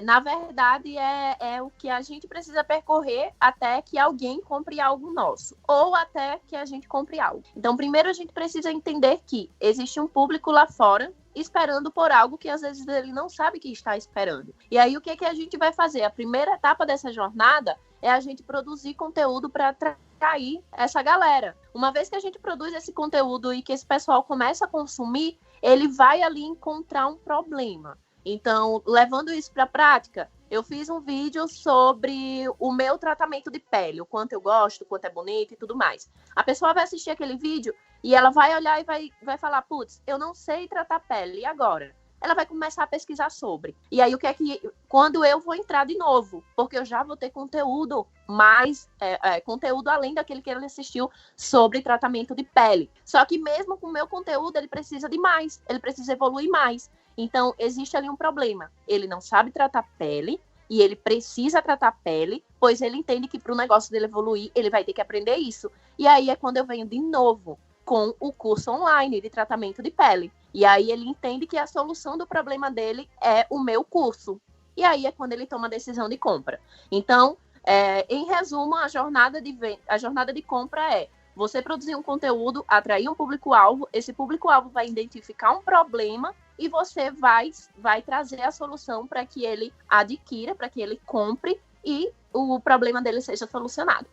Na verdade, é o que a gente precisa percorrer até que alguém compre algo nosso. Ou até que a gente compre algo. Então, primeiro a gente precisa entender que existe um público lá fora esperando por algo que às vezes ele não sabe que está esperando. E aí o que a gente vai fazer? A primeira etapa dessa jornada é a gente produzir conteúdo para atrair essa galera. Uma vez que a gente produz esse conteúdo e que esse pessoal começa a consumir, ele vai ali encontrar um problema. Então, levando isso para a prática, eu fiz um vídeo sobre o meu tratamento de pele, o quanto eu gosto, o quanto é bonito e tudo mais. A pessoa vai assistir aquele vídeo e ela vai olhar e vai falar, putz, eu não sei tratar pele, e agora? Ela vai começar a pesquisar sobre. E aí, quando eu vou entrar de novo, porque eu já vou ter conteúdo conteúdo além daquele que ele assistiu sobre tratamento de pele. Só que mesmo com o meu conteúdo, ele precisa de mais, ele precisa evoluir mais. Então, existe ali um problema. Ele não sabe tratar pele e ele precisa tratar pele, pois ele entende que para o negócio dele evoluir, ele vai ter que aprender isso. E aí é quando eu venho de novo com o curso online de tratamento de pele. E aí ele entende que a solução do problema dele é o meu curso. E aí é quando ele toma a decisão de compra. Então, em resumo, a jornada de compra é você produzir um conteúdo, atrair um público-alvo, esse público-alvo vai identificar um problema e você vai trazer a solução para que ele adquira, para que ele compre e o problema dele seja solucionado.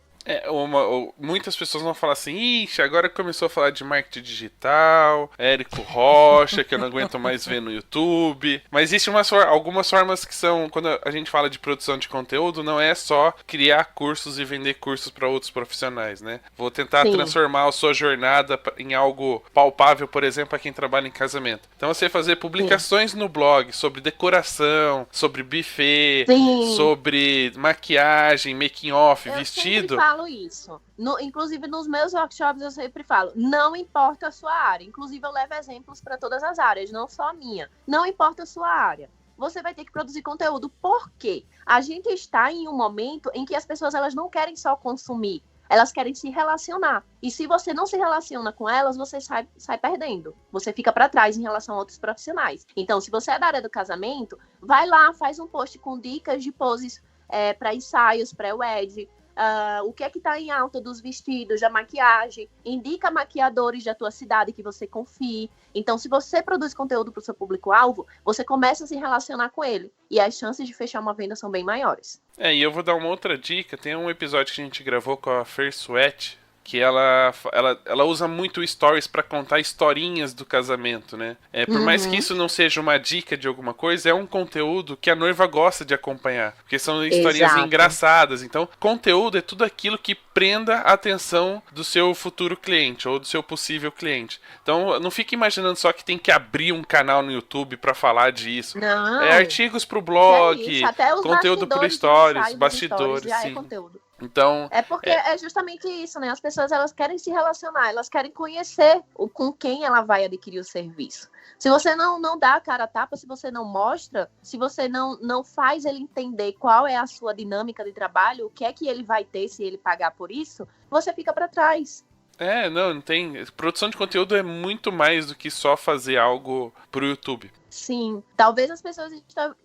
Muitas pessoas vão falar assim, ixi, agora começou a falar de marketing digital, Érico Rocha, que eu não aguento mais ver no YouTube. Mas existem algumas formas que são, quando a gente fala de produção de conteúdo, não é só criar cursos e vender cursos para outros profissionais, né? Vou tentar transformar a sua jornada em algo palpável, por exemplo, para quem trabalha em casamento. Então você fazer publicações no blog sobre decoração, sobre buffet, sobre maquiagem, making off, vestido. Falo isso. Inclusive, nos meus workshops, eu sempre falo, não importa a sua área. Inclusive, eu levo exemplos para todas as áreas, não só a minha. Não importa a sua área. Você vai ter que produzir conteúdo. Por quê? A gente está em um momento em que as pessoas elas não querem só consumir. Elas querem se relacionar. E se você não se relaciona com elas, você sai perdendo. Você fica para trás em relação a outros profissionais. Então, se você é da área do casamento, vai lá, faz um post com dicas de poses para ensaios, pré-wed. O que é que está em alta dos vestidos, da maquiagem, indica maquiadores da tua cidade que você confie. Então, se você produz conteúdo para o seu público-alvo, você começa a se relacionar com ele. E as chances de fechar uma venda são bem maiores. E eu vou dar uma outra dica. Tem um episódio que a gente gravou com a Fer Sweat, que ela usa muito stories para contar historinhas do casamento, né? Por mais que isso não seja uma dica de alguma coisa, é um conteúdo que a noiva gosta de acompanhar, porque são historinhas engraçadas. Então, conteúdo é tudo aquilo que prenda a atenção do seu futuro cliente ou do seu possível cliente. Então, não fique imaginando só que tem que abrir um canal no YouTube para falar disso. Não. Artigos pro blog, conteúdo pro stories, bastidores, já sim. É conteúdo. Então, é porque é justamente isso, né? As pessoas elas querem se relacionar, elas querem conhecer com quem ela vai adquirir o serviço. Se você não dá a cara a tapa, se você não mostra, se você não faz ele entender qual é a sua dinâmica de trabalho, o que é que ele vai ter se ele pagar por isso, você fica para trás. Não tem. Produção de conteúdo é muito mais do que só fazer algo pro YouTube. Sim, talvez as pessoas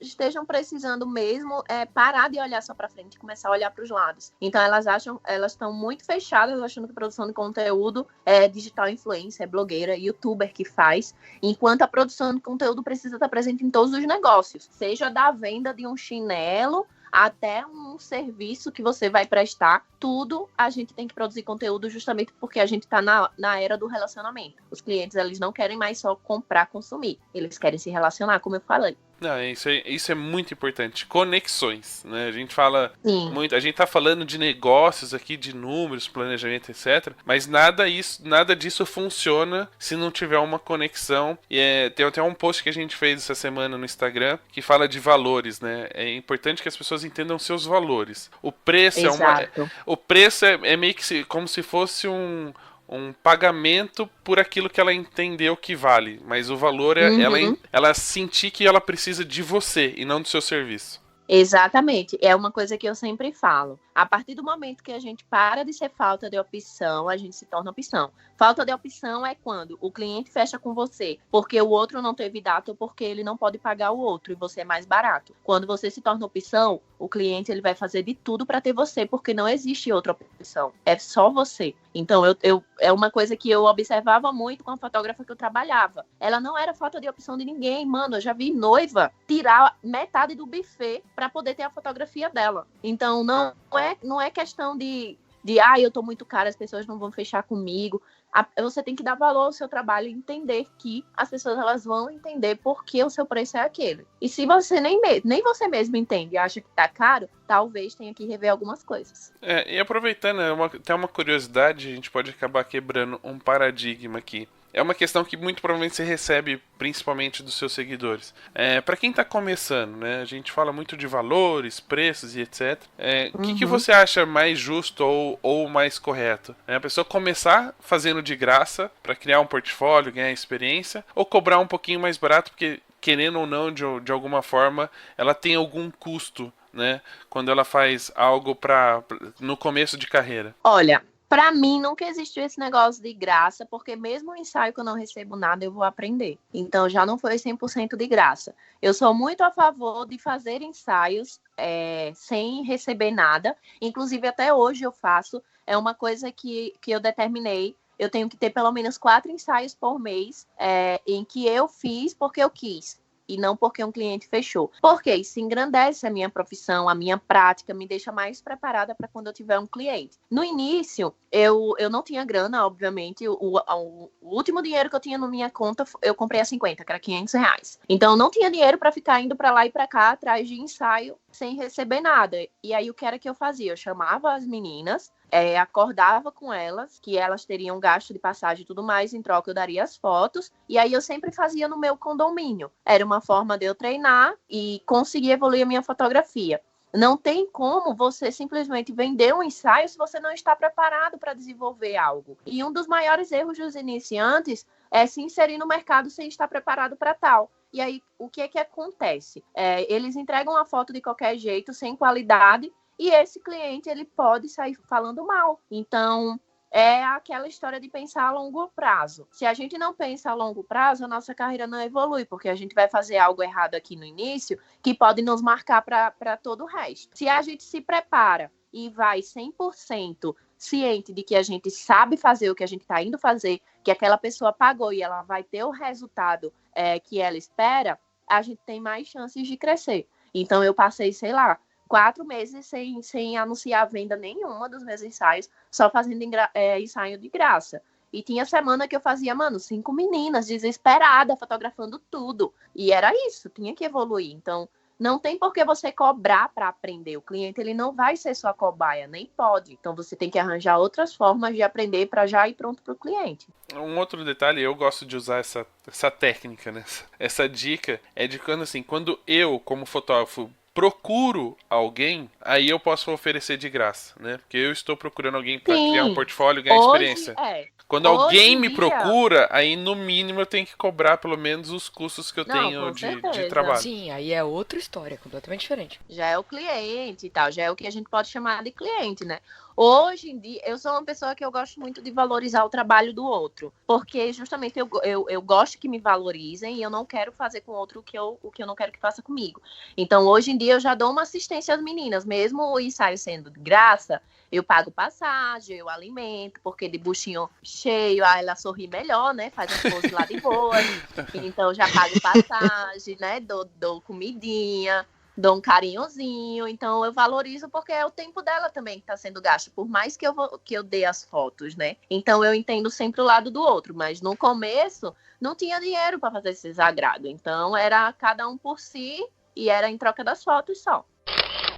estejam precisando mesmo parar de olhar só para frente e começar a olhar para os lados. Então elas estão muito fechadas, achando que produção de conteúdo é digital influencer, é blogueira, youtuber que faz, enquanto a produção de conteúdo precisa estar presente em todos os negócios, seja da venda de um chinelo até um serviço que você vai prestar, tudo a gente tem que produzir conteúdo justamente porque a gente está na era do relacionamento. Os clientes, eles não querem mais só comprar, consumir. Eles querem se relacionar, como eu falei. Não, isso é muito importante. Conexões, né? A gente fala muito, a gente tá falando de negócios aqui, de números, planejamento, etc. Mas nada disso funciona se não tiver uma conexão. E tem até um post que a gente fez essa semana no Instagram que fala de valores, né? É importante que as pessoas entendam seus valores. O preço o preço é meio que como se fosse um pagamento por aquilo que ela entendeu que vale. Mas o valor é ela sentir que ela precisa de você e não do seu serviço. Exatamente. É uma coisa que eu sempre falo. A partir do momento que a gente para de ser falta de opção, a gente se torna opção. Falta de opção é quando o cliente fecha com você porque o outro não teve data ou porque ele não pode pagar o outro e você é mais barato. Quando você se torna opção, o cliente ele vai fazer de tudo para ter você, porque não existe outra opção. É só você. Então, é uma coisa que eu observava muito com a fotógrafa que eu trabalhava. Ela não era falta de opção de ninguém, mano. Eu já vi noiva tirar metade do buffet para poder ter a fotografia dela. Então, não é questão de eu tô muito cara, as pessoas não vão fechar comigo. Você tem que dar valor ao seu trabalho e entender que as pessoas elas vão entender por que o seu preço é aquele. E se você nem você mesmo entende e acha que tá caro, talvez tenha que rever algumas coisas. E aproveitando, tem uma curiosidade, a gente pode acabar quebrando um paradigma aqui. É uma questão que muito provavelmente você recebe principalmente dos seus seguidores. Para quem está começando, né? A gente fala muito de valores, preços e etc. O que você acha mais justo ou mais correto? A pessoa começar fazendo de graça para criar um portfólio, ganhar experiência, ou cobrar um pouquinho mais barato porque, querendo ou não, de alguma forma, ela tem algum custo, né? Quando ela faz algo no começo de carreira. Olha, para mim, nunca existiu esse negócio de graça, porque mesmo o ensaio que eu não recebo nada, eu vou aprender. Então, já não foi 100% de graça. Eu sou muito a favor de fazer ensaios sem receber nada. Inclusive, até hoje eu faço. É uma coisa que eu determinei. Eu tenho que ter pelo menos 4 ensaios por mês em que eu fiz porque eu quis. E não porque um cliente fechou. Porque isso engrandece a minha profissão, a minha prática, me deixa mais preparada para quando eu tiver um cliente. No início, eu não tinha grana, obviamente. O último dinheiro que eu tinha na minha conta, eu comprei a 50, que era R$500. Então, eu não tinha dinheiro para ficar indo para lá e para cá, atrás de ensaio, sem receber nada. E aí, o que era que eu fazia? Eu chamava as meninas, acordava com elas, que elas teriam gasto de passagem e tudo mais, em troca eu daria as fotos, e aí eu sempre fazia no meu condomínio. Era uma forma de eu treinar e conseguir evoluir a minha fotografia. Não tem como você simplesmente vender um ensaio se você não está preparado para desenvolver algo. E um dos maiores erros dos iniciantes é se inserir no mercado sem estar preparado para tal. E aí, o que é que acontece? Eles entregam a foto de qualquer jeito, sem qualidade, e esse cliente, ele pode sair falando mal. Então, é aquela história de pensar a longo prazo. Se a gente não pensa a longo prazo, a nossa carreira não evolui, porque a gente vai fazer algo errado aqui no início que pode nos marcar para todo o resto. Se a gente se prepara e vai 100% ciente de que a gente sabe fazer o que a gente está indo fazer, que aquela pessoa pagou e ela vai ter o resultado que ela espera, a gente tem mais chances de crescer. Então, eu passei, 4 meses sem anunciar venda nenhuma dos meus ensaios, só fazendo ensaio de graça. E tinha semana que eu fazia, 5 meninas, desesperada, fotografando tudo. E era isso, tinha que evoluir. Então, não tem por que você cobrar para aprender. O cliente, ele não vai ser sua cobaia, nem pode. Então, você tem que arranjar outras formas de aprender para já ir pronto para o cliente. Um outro detalhe, eu gosto de usar essa técnica, né? Essa dica é de quando eu, como fotógrafo, procuro alguém, aí eu posso oferecer de graça, né? Porque eu estou procurando alguém para criar um portfólio e ganhar experiência. Quando alguém me procura, aí no mínimo eu tenho que cobrar pelo menos os custos que eu tenho de trabalho. Sim, aí é outra história, completamente diferente. Já é o cliente e tal, já é o que a gente pode chamar de cliente, né? Hoje em dia, eu sou uma pessoa que eu gosto muito de valorizar o trabalho do outro, porque justamente eu gosto que me valorizem e eu não quero fazer com o outro o que eu não quero que faça comigo. Então, hoje em dia, eu já dou uma assistência às meninas, mesmo o ensaio sendo de graça, eu pago passagem, eu alimento, porque de buchinho cheio, ela sorri melhor, né? Faz um pose lá de boa, então já pago passagem, né? Dou comidinha, dou um carinhozinho, então eu valorizo porque é o tempo dela também que está sendo gasto, por mais que eu dê as fotos, né? Então eu entendo sempre o lado do outro, mas no começo não tinha dinheiro para fazer esse desagrado, então era cada um por si e era em troca das fotos só.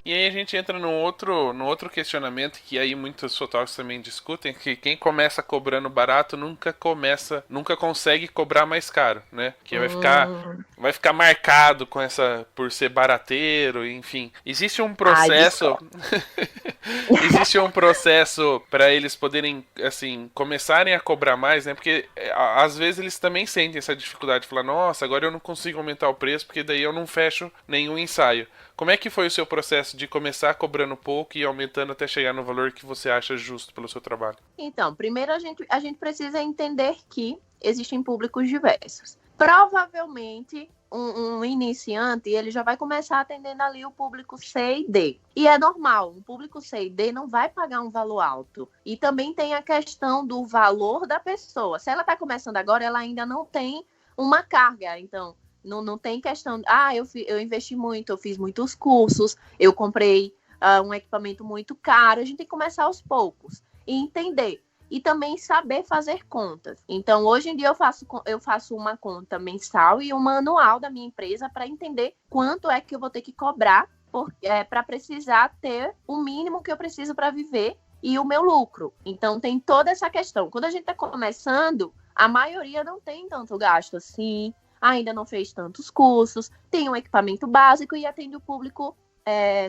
E aí a gente entra no outro questionamento que aí muitos fotógrafos também discutem, que quem começa cobrando barato nunca consegue cobrar mais caro, né? Que vai ficar marcado por ser barateiro, enfim. Existe um processo existe um processo para eles poderem, assim, começarem a cobrar mais, né? Porque às vezes eles também sentem essa dificuldade de falar, nossa, agora eu não consigo aumentar o preço porque daí eu não fecho nenhum ensaio. Como é que foi o seu processo de começar cobrando pouco e aumentando até chegar no valor que você acha justo pelo seu trabalho? Então, primeiro a gente precisa entender que existem públicos diversos. Provavelmente, um iniciante, ele já vai começar atendendo ali o público C e D. E é normal, um público C e D não vai pagar um valor alto. E também tem a questão do valor da pessoa. Se ela está começando agora, ela ainda não tem uma carga. Então, não tem questão, eu investi muito, eu fiz muitos cursos, eu comprei um equipamento muito caro. A gente tem que começar aos poucos e entender. E também saber fazer contas. Então, hoje em dia, eu faço uma conta mensal e uma anual da minha empresa para entender quanto é que eu vou ter que cobrar para precisar ter o mínimo que eu preciso para viver e o meu lucro. Então, tem toda essa questão. Quando a gente está começando, a maioria não tem tanto gasto assim, ainda não fez tantos cursos, tem um equipamento básico e atende o público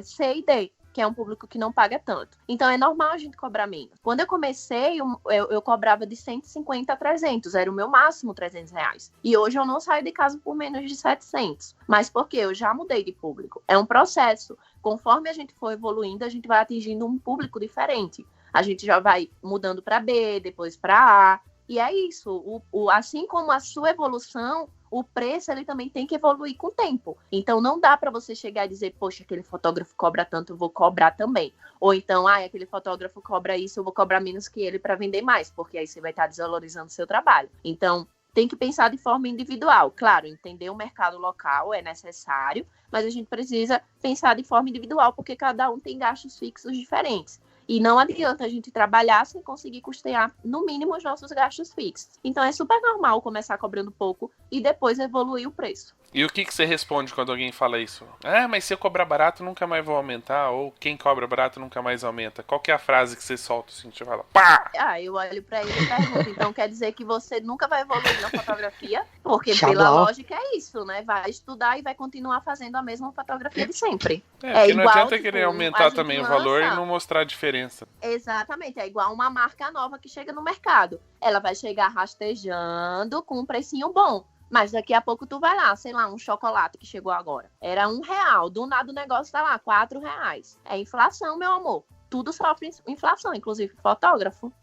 C e D, que é um público que não paga tanto. Então, é normal a gente cobrar menos. Quando eu comecei, eu cobrava de 150 a 300, era o meu máximo R$300. E hoje eu não saio de casa por menos de 700. Mas por quê? Eu já mudei de público. É um processo. Conforme a gente for evoluindo, a gente vai atingindo um público diferente. A gente já vai mudando para B, depois para A. E é isso. Assim como a sua evolução, o preço ele também tem que evoluir com o tempo. Então, não dá para você chegar e dizer, poxa, aquele fotógrafo cobra tanto, eu vou cobrar também. Ou então, aquele fotógrafo cobra isso, eu vou cobrar menos que ele para vender mais, porque aí você vai estar desvalorizando o seu trabalho. Então, tem que pensar de forma individual. Claro, entender o mercado local é necessário, mas a gente precisa pensar de forma individual, porque cada um tem gastos fixos diferentes. E não adianta a gente trabalhar sem conseguir custear, no mínimo, os nossos gastos fixos. Então, é super normal começar cobrando pouco e depois evoluir o preço. E o que você responde quando alguém fala isso? Mas se eu cobrar barato, nunca mais vou aumentar. Ou quem cobra barato nunca mais aumenta. Qual que é a frase que você solta assim? Você fala, pá! Eu olho pra ele e pergunto. Então, quer dizer que você nunca vai evoluir na fotografia? Porque, pela lógica, é isso, né? Vai estudar e vai continuar fazendo a mesma fotografia de sempre. Porque não adianta querer aumentar também o valor e não mostrar a diferença. Exatamente. É igual uma marca nova que chega no mercado. Ela vai chegar rastejando com um precinho bom. Mas daqui a pouco tu vai lá, sei lá, um chocolate que chegou agora. Era R$1, do nada o negócio tá lá, R$4. É inflação, meu amor. Tudo sofre inflação, inclusive fotógrafo.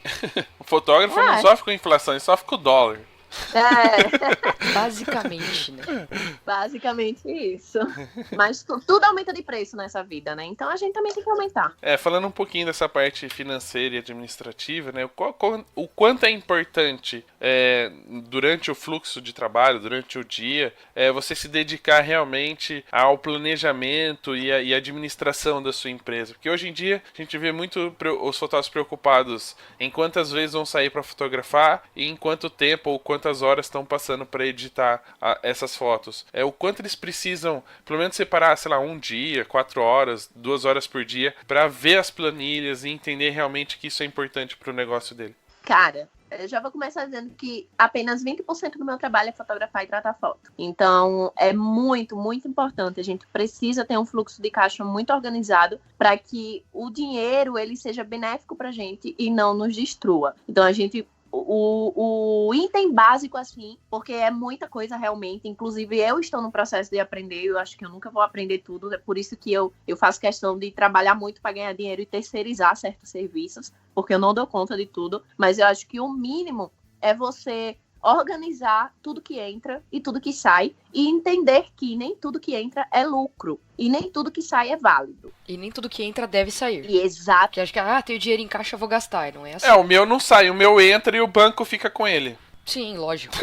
O fotógrafo não sofre com inflação, ele sofre com o dólar. Basicamente, né? Basicamente isso. Mas tudo aumenta de preço nessa vida, né? Então a gente também tem que aumentar. Falando um pouquinho dessa parte financeira e administrativa, né? O quanto é importante durante o fluxo de trabalho, durante o dia, você se dedicar realmente ao planejamento e administração da sua empresa. Porque hoje em dia a gente vê muito os fotógrafos preocupados em quantas vezes vão sair para fotografar e em quanto tempo ou quantas horas estão passando para editar essas fotos. O quanto eles precisam, pelo menos separar, sei lá, um dia, 4 horas, 2 horas por dia, para ver as planilhas e entender realmente que isso é importante para o negócio dele. Cara, eu já vou começar dizendo que apenas 20% do meu trabalho é fotografar e tratar foto. Então, é muito, muito importante. A gente precisa ter um fluxo de caixa muito organizado para que o dinheiro ele seja benéfico para a gente e não nos destrua. Então, a gente... O item básico, assim, porque é muita coisa realmente, inclusive eu estou no processo de aprender, eu acho que eu nunca vou aprender tudo, é por isso que eu faço questão de trabalhar muito para ganhar dinheiro e terceirizar certos serviços, porque eu não dou conta de tudo, mas eu acho que o mínimo é você organizar tudo que entra e tudo que sai e entender que nem tudo que entra é lucro e nem tudo que sai é válido. E nem tudo que entra deve sair. E exato. Porque acho que, tenho dinheiro em caixa, eu vou gastar, e não é assim. O meu não sai, o meu entra e o banco fica com ele. Sim, lógico.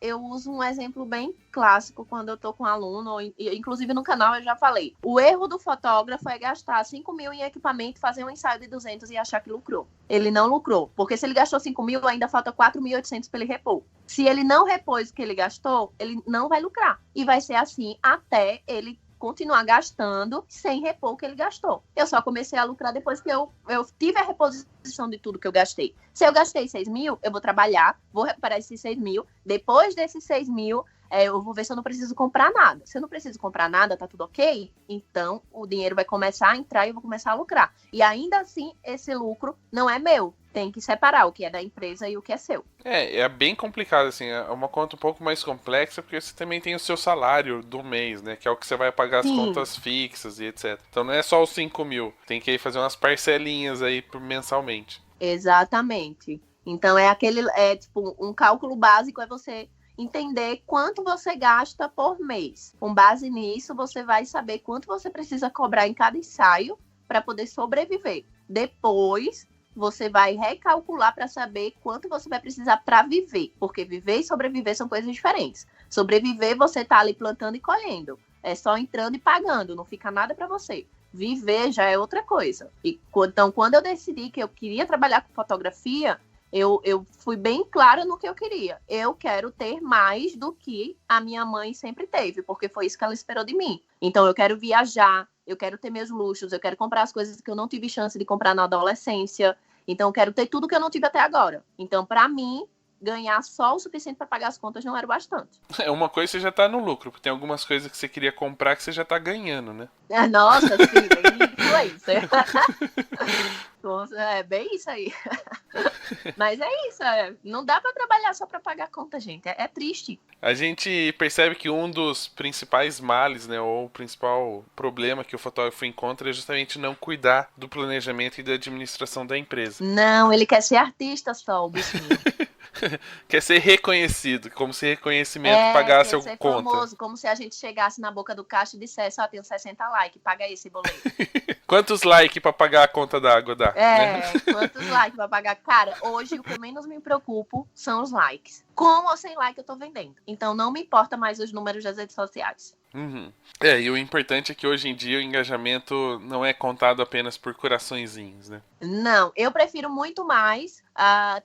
Eu uso um exemplo bem clássico quando eu tô com um aluno, inclusive no canal eu já falei. O erro do fotógrafo é gastar 5 mil em equipamento, fazer um ensaio de 200 e achar que lucrou. Ele não lucrou, porque se ele gastou 5 mil, ainda falta 4.800 para ele repor. Se ele não repôs o que ele gastou, ele não vai lucrar. E vai ser assim até ele continuar gastando sem repor o que ele gastou. Eu só comecei a lucrar depois que eu tive a reposição de tudo que eu gastei. Se eu gastei 6 mil, eu vou trabalhar, vou recuperar esses 6 mil. Depois desses 6 mil, eu vou ver se eu não preciso comprar nada. Se eu não preciso comprar nada, tá tudo ok? Então, o dinheiro vai começar a entrar e eu vou começar a lucrar. E ainda assim, esse lucro não é meu. Tem que separar o que é da empresa e o que é seu. É bem complicado, assim, é uma conta um pouco mais complexa, porque você também tem o seu salário do mês, né, que é o que você vai pagar as contas fixas e etc. Então não é só os 5 mil, tem que fazer umas parcelinhas aí mensalmente. Exatamente. Então, tipo, um cálculo básico é você entender quanto você gasta por mês. Com base nisso, você vai saber quanto você precisa cobrar em cada ensaio para poder sobreviver. Depois, você vai recalcular para saber quanto você vai precisar para viver. Porque viver e sobreviver são coisas diferentes. Sobreviver, você tá ali plantando e colhendo. É só entrando e pagando, não fica nada para você. Viver já é outra coisa. Então, quando eu decidi que eu queria trabalhar com fotografia, eu fui bem clara no que eu queria. Eu quero ter mais do que a minha mãe sempre teve, porque foi isso que ela esperou de mim. Então, eu quero viajar, eu quero ter meus luxos, eu quero comprar as coisas que eu não tive chance de comprar na adolescência. Então, eu quero ter tudo que eu não tive até agora. Então, para mim, ganhar só o suficiente para pagar as contas não era o bastante. É uma coisa que você já tá no lucro, porque tem algumas coisas que você queria comprar que você já tá ganhando, né? Nossa, sim, bem influencer. É bem isso aí. Mas é isso, não dá para trabalhar só para pagar conta, gente. É triste. A gente percebe que um dos principais males, né, ou o principal problema que o fotógrafo encontra é justamente não cuidar do planejamento e da administração da empresa. Não, ele quer ser artista só, o bichinho. Quer ser reconhecido, como se reconhecimento pagasse quer ser conta. famoso, como se a gente chegasse na boca do caixa e dissesse, tenho 60 likes, paga esse boleto. Quantos likes pra pagar a conta da água dá? Né? Quantos likes pra pagar? Cara, hoje o que eu menos me preocupo são os likes. Com ou sem like eu tô vendendo. Então não me importa mais os números das redes sociais. Uhum. E o importante é que hoje em dia o engajamento não é contado apenas por coraçõezinhos, né? Não, eu prefiro muito mais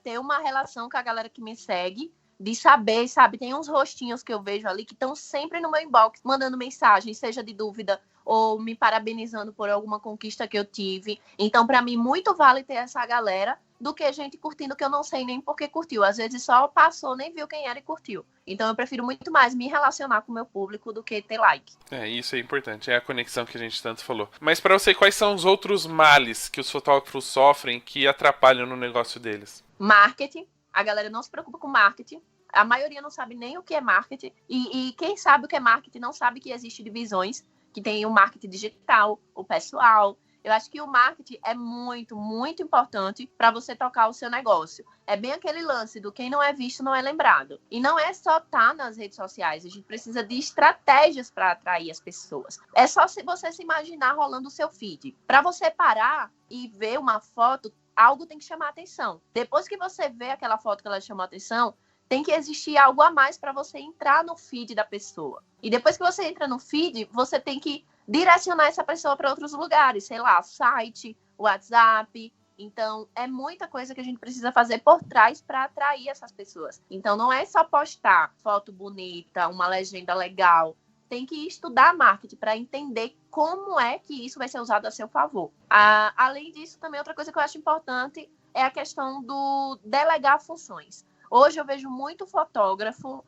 ter uma relação com a galera que me segue, de saber, sabe? Tem uns rostinhos que eu vejo ali que estão sempre no meu inbox, mandando mensagem, seja de dúvida ou me parabenizando por alguma conquista que eu tive. Então, para mim, muito vale ter essa galera do que gente curtindo que eu não sei nem por que curtiu. Às vezes só passou, nem viu quem era e curtiu. Então, eu prefiro muito mais me relacionar com o meu público do que ter like. Isso é importante, é a conexão que a gente tanto falou. Mas para você, quais são os outros males que os fotógrafos sofrem que atrapalham no negócio deles? Marketing. A galera não se preocupa com marketing. A maioria não sabe nem o que é marketing. E quem sabe o que é marketing não sabe que existe divisões, que tem o marketing digital, o pessoal. Eu acho que o marketing é muito, muito importante para você tocar o seu negócio. É bem aquele lance do quem não é visto não é lembrado. E não é só estar nas redes sociais. A gente precisa de estratégias para atrair as pessoas. É só se você se imaginar rolando o seu feed. Para você parar e ver uma foto, algo tem que chamar a atenção. Depois que você vê aquela foto que ela chamou a atenção, tem que existir algo a mais para você entrar no feed da pessoa. E depois que você entra no feed, você tem que direcionar essa pessoa para outros lugares, sei lá, site, WhatsApp. Então, é muita coisa que a gente precisa fazer por trás para atrair essas pessoas. Então, não é só postar foto bonita, uma legenda legal. Tem que estudar marketing para entender como é que isso vai ser usado a seu favor. Além disso, também outra coisa que eu acho importante é a questão do delegar funções. Hoje eu vejo muito fotógrafo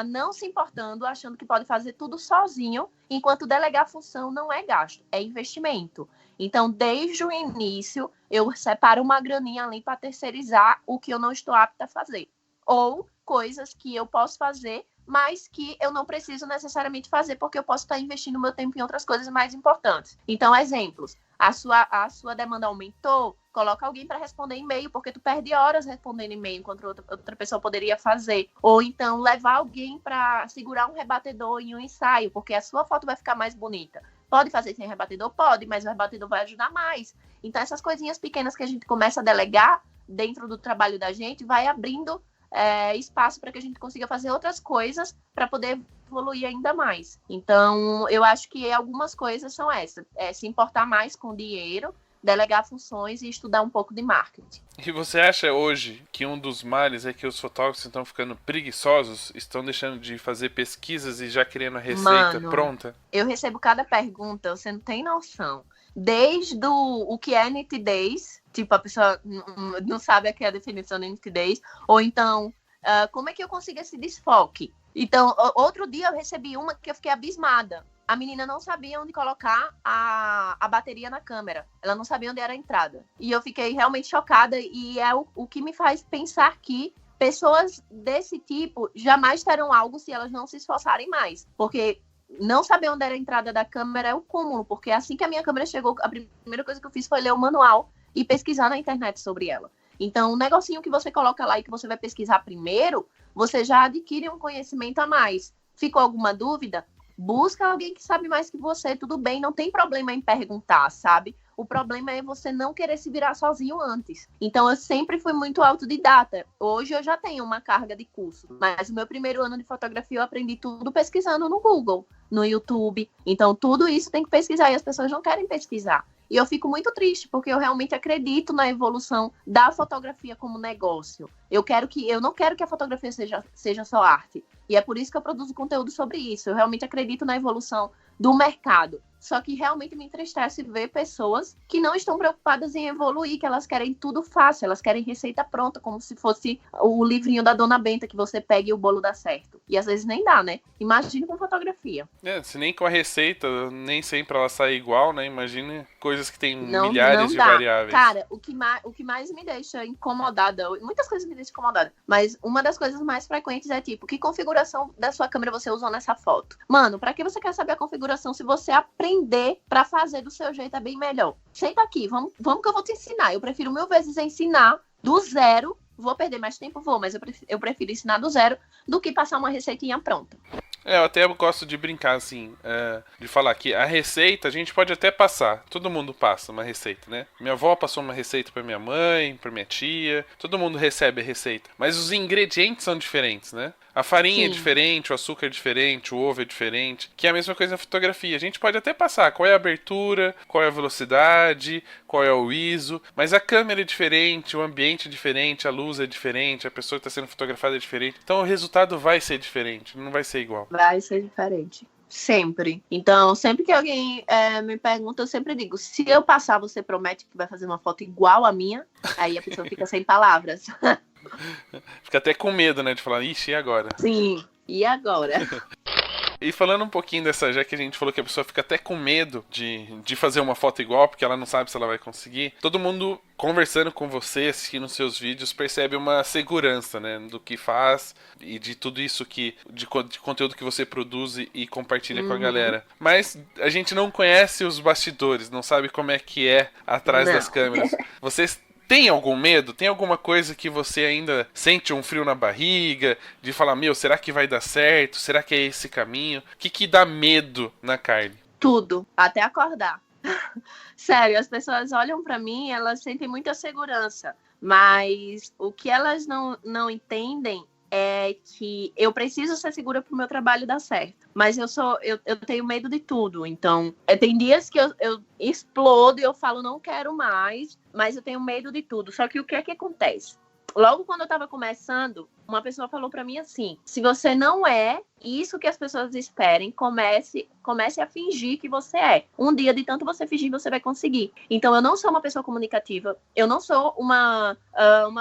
não se importando, achando que pode fazer tudo sozinho, enquanto delegar função não é gasto, é investimento. Então, desde o início, eu separo uma graninha ali para terceirizar o que eu não estou apta a fazer. Ou coisas que eu posso fazer, mas que eu não preciso necessariamente fazer, porque eu posso estar investindo meu tempo em outras coisas mais importantes. Então, exemplos. A sua demanda aumentou, coloca alguém para responder e-mail, porque tu perde horas respondendo e-mail, enquanto outra pessoa poderia fazer. Ou então, levar alguém para segurar um rebatedor em um ensaio, porque a sua foto vai ficar mais bonita. Pode fazer sem rebatedor? Pode, mas o rebatedor vai ajudar mais. Então, essas coisinhas pequenas que a gente começa a delegar dentro do trabalho da gente, vai abrindo espaço para que a gente consiga fazer outras coisas para poder evoluir ainda mais. Então, eu acho que algumas coisas são essas. Se importar mais com dinheiro, delegar funções e estudar um pouco de marketing. E você acha hoje que um dos males é que os fotógrafos estão ficando preguiçosos, estão deixando de fazer pesquisas e já querendo a receita pronta? Eu recebo cada pergunta, você não tem noção. Desde o que é nitidez, tipo, a pessoa não sabe a definição de nitidez, ou então, como é que eu consigo esse desfoque? Então, outro dia eu recebi uma que eu fiquei abismada. A menina não sabia onde colocar a bateria na câmera. Ela não sabia onde era a entrada. E eu fiquei realmente chocada, e é o que me faz pensar que pessoas desse tipo jamais terão algo se elas não se esforçarem mais. Porque não saber onde era a entrada da câmera é o cúmulo, porque assim que a minha câmera chegou, a primeira coisa que eu fiz foi ler o manual e pesquisar na internet sobre ela. Então, o negocinho que você coloca lá e que você vai pesquisar primeiro, você já adquire um conhecimento a mais. Ficou alguma dúvida? Busca alguém que sabe mais que você, tudo bem, não tem problema em perguntar, sabe? O problema é você não querer se virar sozinho antes. Então, eu sempre fui muito autodidata. Hoje eu já tenho uma carga de curso, mas no meu primeiro ano de fotografia eu aprendi tudo pesquisando no Google, no YouTube. Então, tudo isso tem que pesquisar e as pessoas não querem pesquisar. E eu fico muito triste, porque eu realmente acredito na evolução da fotografia como negócio. Eu não quero que a fotografia seja só arte. E é por isso que eu produzo conteúdo sobre isso. Eu realmente acredito na evolução do mercado. Só que realmente me entristece ver pessoas que não estão preocupadas em evoluir, que elas querem tudo fácil, elas querem receita pronta, como se fosse o livrinho da Dona Benta, que você pega e o bolo dá certo. E às vezes nem dá, né? Imagine com fotografia. Se nem com a receita, nem sempre ela sai igual, né? Imagine coisas que tem milhares de variáveis. Cara, o que mais me deixa incomodada, muitas coisas me deixam incomodada, mas uma das coisas mais frequentes é tipo, que configuração da sua câmera você usou nessa foto? Mano, pra que você quer saber a configuração se você aprender pra fazer do seu jeito é bem melhor? Senta aqui, vamos que eu vou te ensinar. Eu prefiro 1000 vezes ensinar do zero. Vou perder mais tempo, mas eu prefiro ensinar do zero do que passar uma receitinha pronta. Eu até gosto de brincar, assim, de falar que a receita a gente pode até passar. Todo mundo passa uma receita, né? Minha avó passou uma receita pra minha mãe, pra minha tia. Todo mundo recebe a receita. Mas os ingredientes são diferentes, né? A farinha é diferente, o açúcar é diferente, o ovo é diferente. Que é a mesma coisa na fotografia. A gente pode até passar qual é a abertura, qual é a velocidade, qual é o ISO. Mas a câmera é diferente, o ambiente é diferente, a luz é diferente, a pessoa que está sendo fotografada é diferente. Então o resultado vai ser diferente, não vai ser igual. Vai ser diferente. Sempre. Então, sempre que alguém me pergunta, eu sempre digo, se eu passar, você promete que vai fazer uma foto igual a minha? Aí a pessoa fica sem palavras. Fica até com medo, né, de falar, ixi, e agora? Sim, e agora? E falando um pouquinho dessa, já que a gente falou que a pessoa fica até com medo de fazer uma foto igual, porque ela não sabe se ela vai conseguir, todo mundo conversando com você, assistindo seus vídeos, percebe uma segurança, né, do que faz e de tudo isso de conteúdo que você produz e compartilha com a galera. Mas a gente não conhece os bastidores, não sabe como é que é atrás das câmeras. Vocês tem algum medo? Tem alguma coisa que você ainda sente um frio na barriga? De falar, será que vai dar certo? Será que é esse caminho? O que dá medo na Carly? Tudo, até acordar. Sério, as pessoas olham pra mim, elas sentem muita segurança. Mas o que elas não entendem é que eu preciso ser segura pro meu trabalho dar certo. Mas eu tenho medo de tudo. Então, tem dias que eu explodo e eu falo, não quero mais, mas eu tenho medo de tudo. Só que o que é que acontece? Logo quando eu tava começando, uma pessoa falou pra mim assim, se você não é isso que as pessoas esperem, comece a fingir que você é. Um dia, de tanto você fingir, você vai conseguir. Então, eu não sou uma pessoa comunicativa, eu não sou uma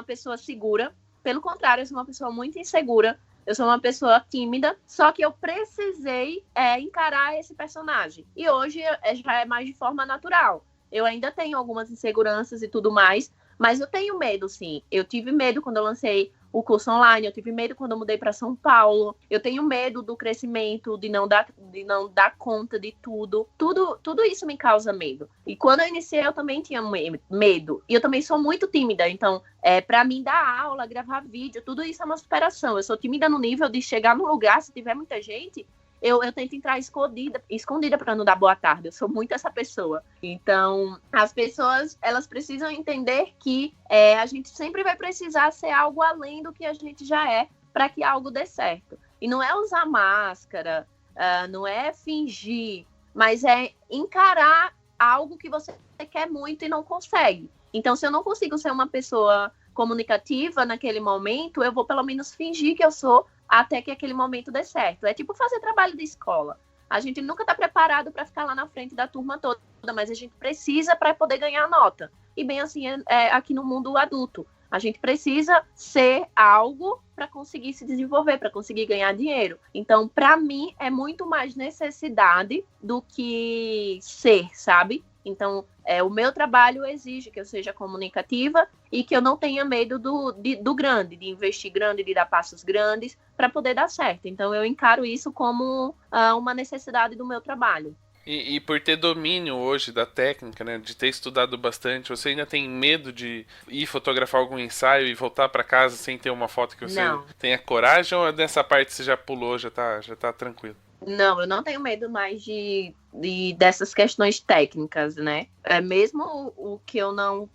pessoa segura. Pelo contrário, eu sou uma pessoa muito insegura, eu sou uma pessoa tímida, só que eu precisei encarar esse personagem. E hoje já é mais de forma natural. Eu ainda tenho algumas inseguranças e tudo mais, mas eu tenho medo, sim. Eu tive medo quando eu lancei o curso online, eu tive medo quando eu mudei para São Paulo, eu tenho medo do crescimento, de não dar conta de tudo. Tudo isso me causa medo. E quando eu iniciei, eu também tinha medo. E eu também sou muito tímida, então, para mim, dar aula, gravar vídeo, tudo isso é uma superação. Eu sou tímida no nível de chegar num lugar, se tiver muita gente, eu tento entrar escondida para não dar boa tarde. Eu sou muito essa pessoa. Então, as pessoas, elas precisam entender que a gente sempre vai precisar ser algo além do que a gente já é para que algo dê certo. E não é usar máscara, não é fingir, mas é encarar algo que você quer muito e não consegue. Então, se eu não consigo ser uma pessoa comunicativa naquele momento, eu vou pelo menos fingir que eu sou até que aquele momento dê certo. É tipo fazer trabalho de escola. A gente nunca está preparado para ficar lá na frente da turma toda, mas a gente precisa para poder ganhar a nota. E bem assim aqui no mundo adulto. A gente precisa ser algo para conseguir se desenvolver, para conseguir ganhar dinheiro. Então, para mim, é muito mais necessidade do que ser, sabe? Então, o meu trabalho exige que eu seja comunicativa e que eu não tenha medo do grande, de investir grande, de dar passos grandes para poder dar certo. Então, eu encaro isso como uma necessidade do meu trabalho. E por ter domínio hoje da técnica, né, de ter estudado bastante, você ainda tem medo de ir fotografar algum ensaio e voltar pra casa sem ter uma foto que você Não. tenha coragem, ou nessa parte você já pulou, já tá tranquilo? Não, eu não tenho medo mais dessas questões técnicas, né? É mesmo o que eu não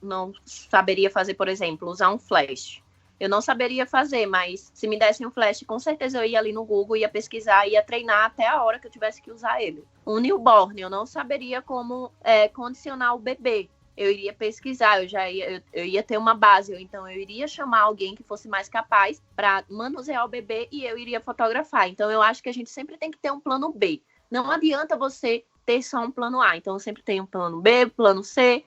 saberia fazer, por exemplo, usar um flash. Eu não saberia fazer, mas se me dessem um flash, com certeza eu ia ali no Google, ia pesquisar, ia treinar até a hora que eu tivesse que usar ele. Um newborn, eu não saberia como condicionar o bebê. Eu iria pesquisar, eu ia ter uma base, então eu iria chamar alguém que fosse mais capaz para manusear o bebê e eu iria fotografar. Então eu acho que a gente sempre tem que ter um plano B. Não adianta você ter só um plano A. Então eu sempre tenho um plano B, plano C,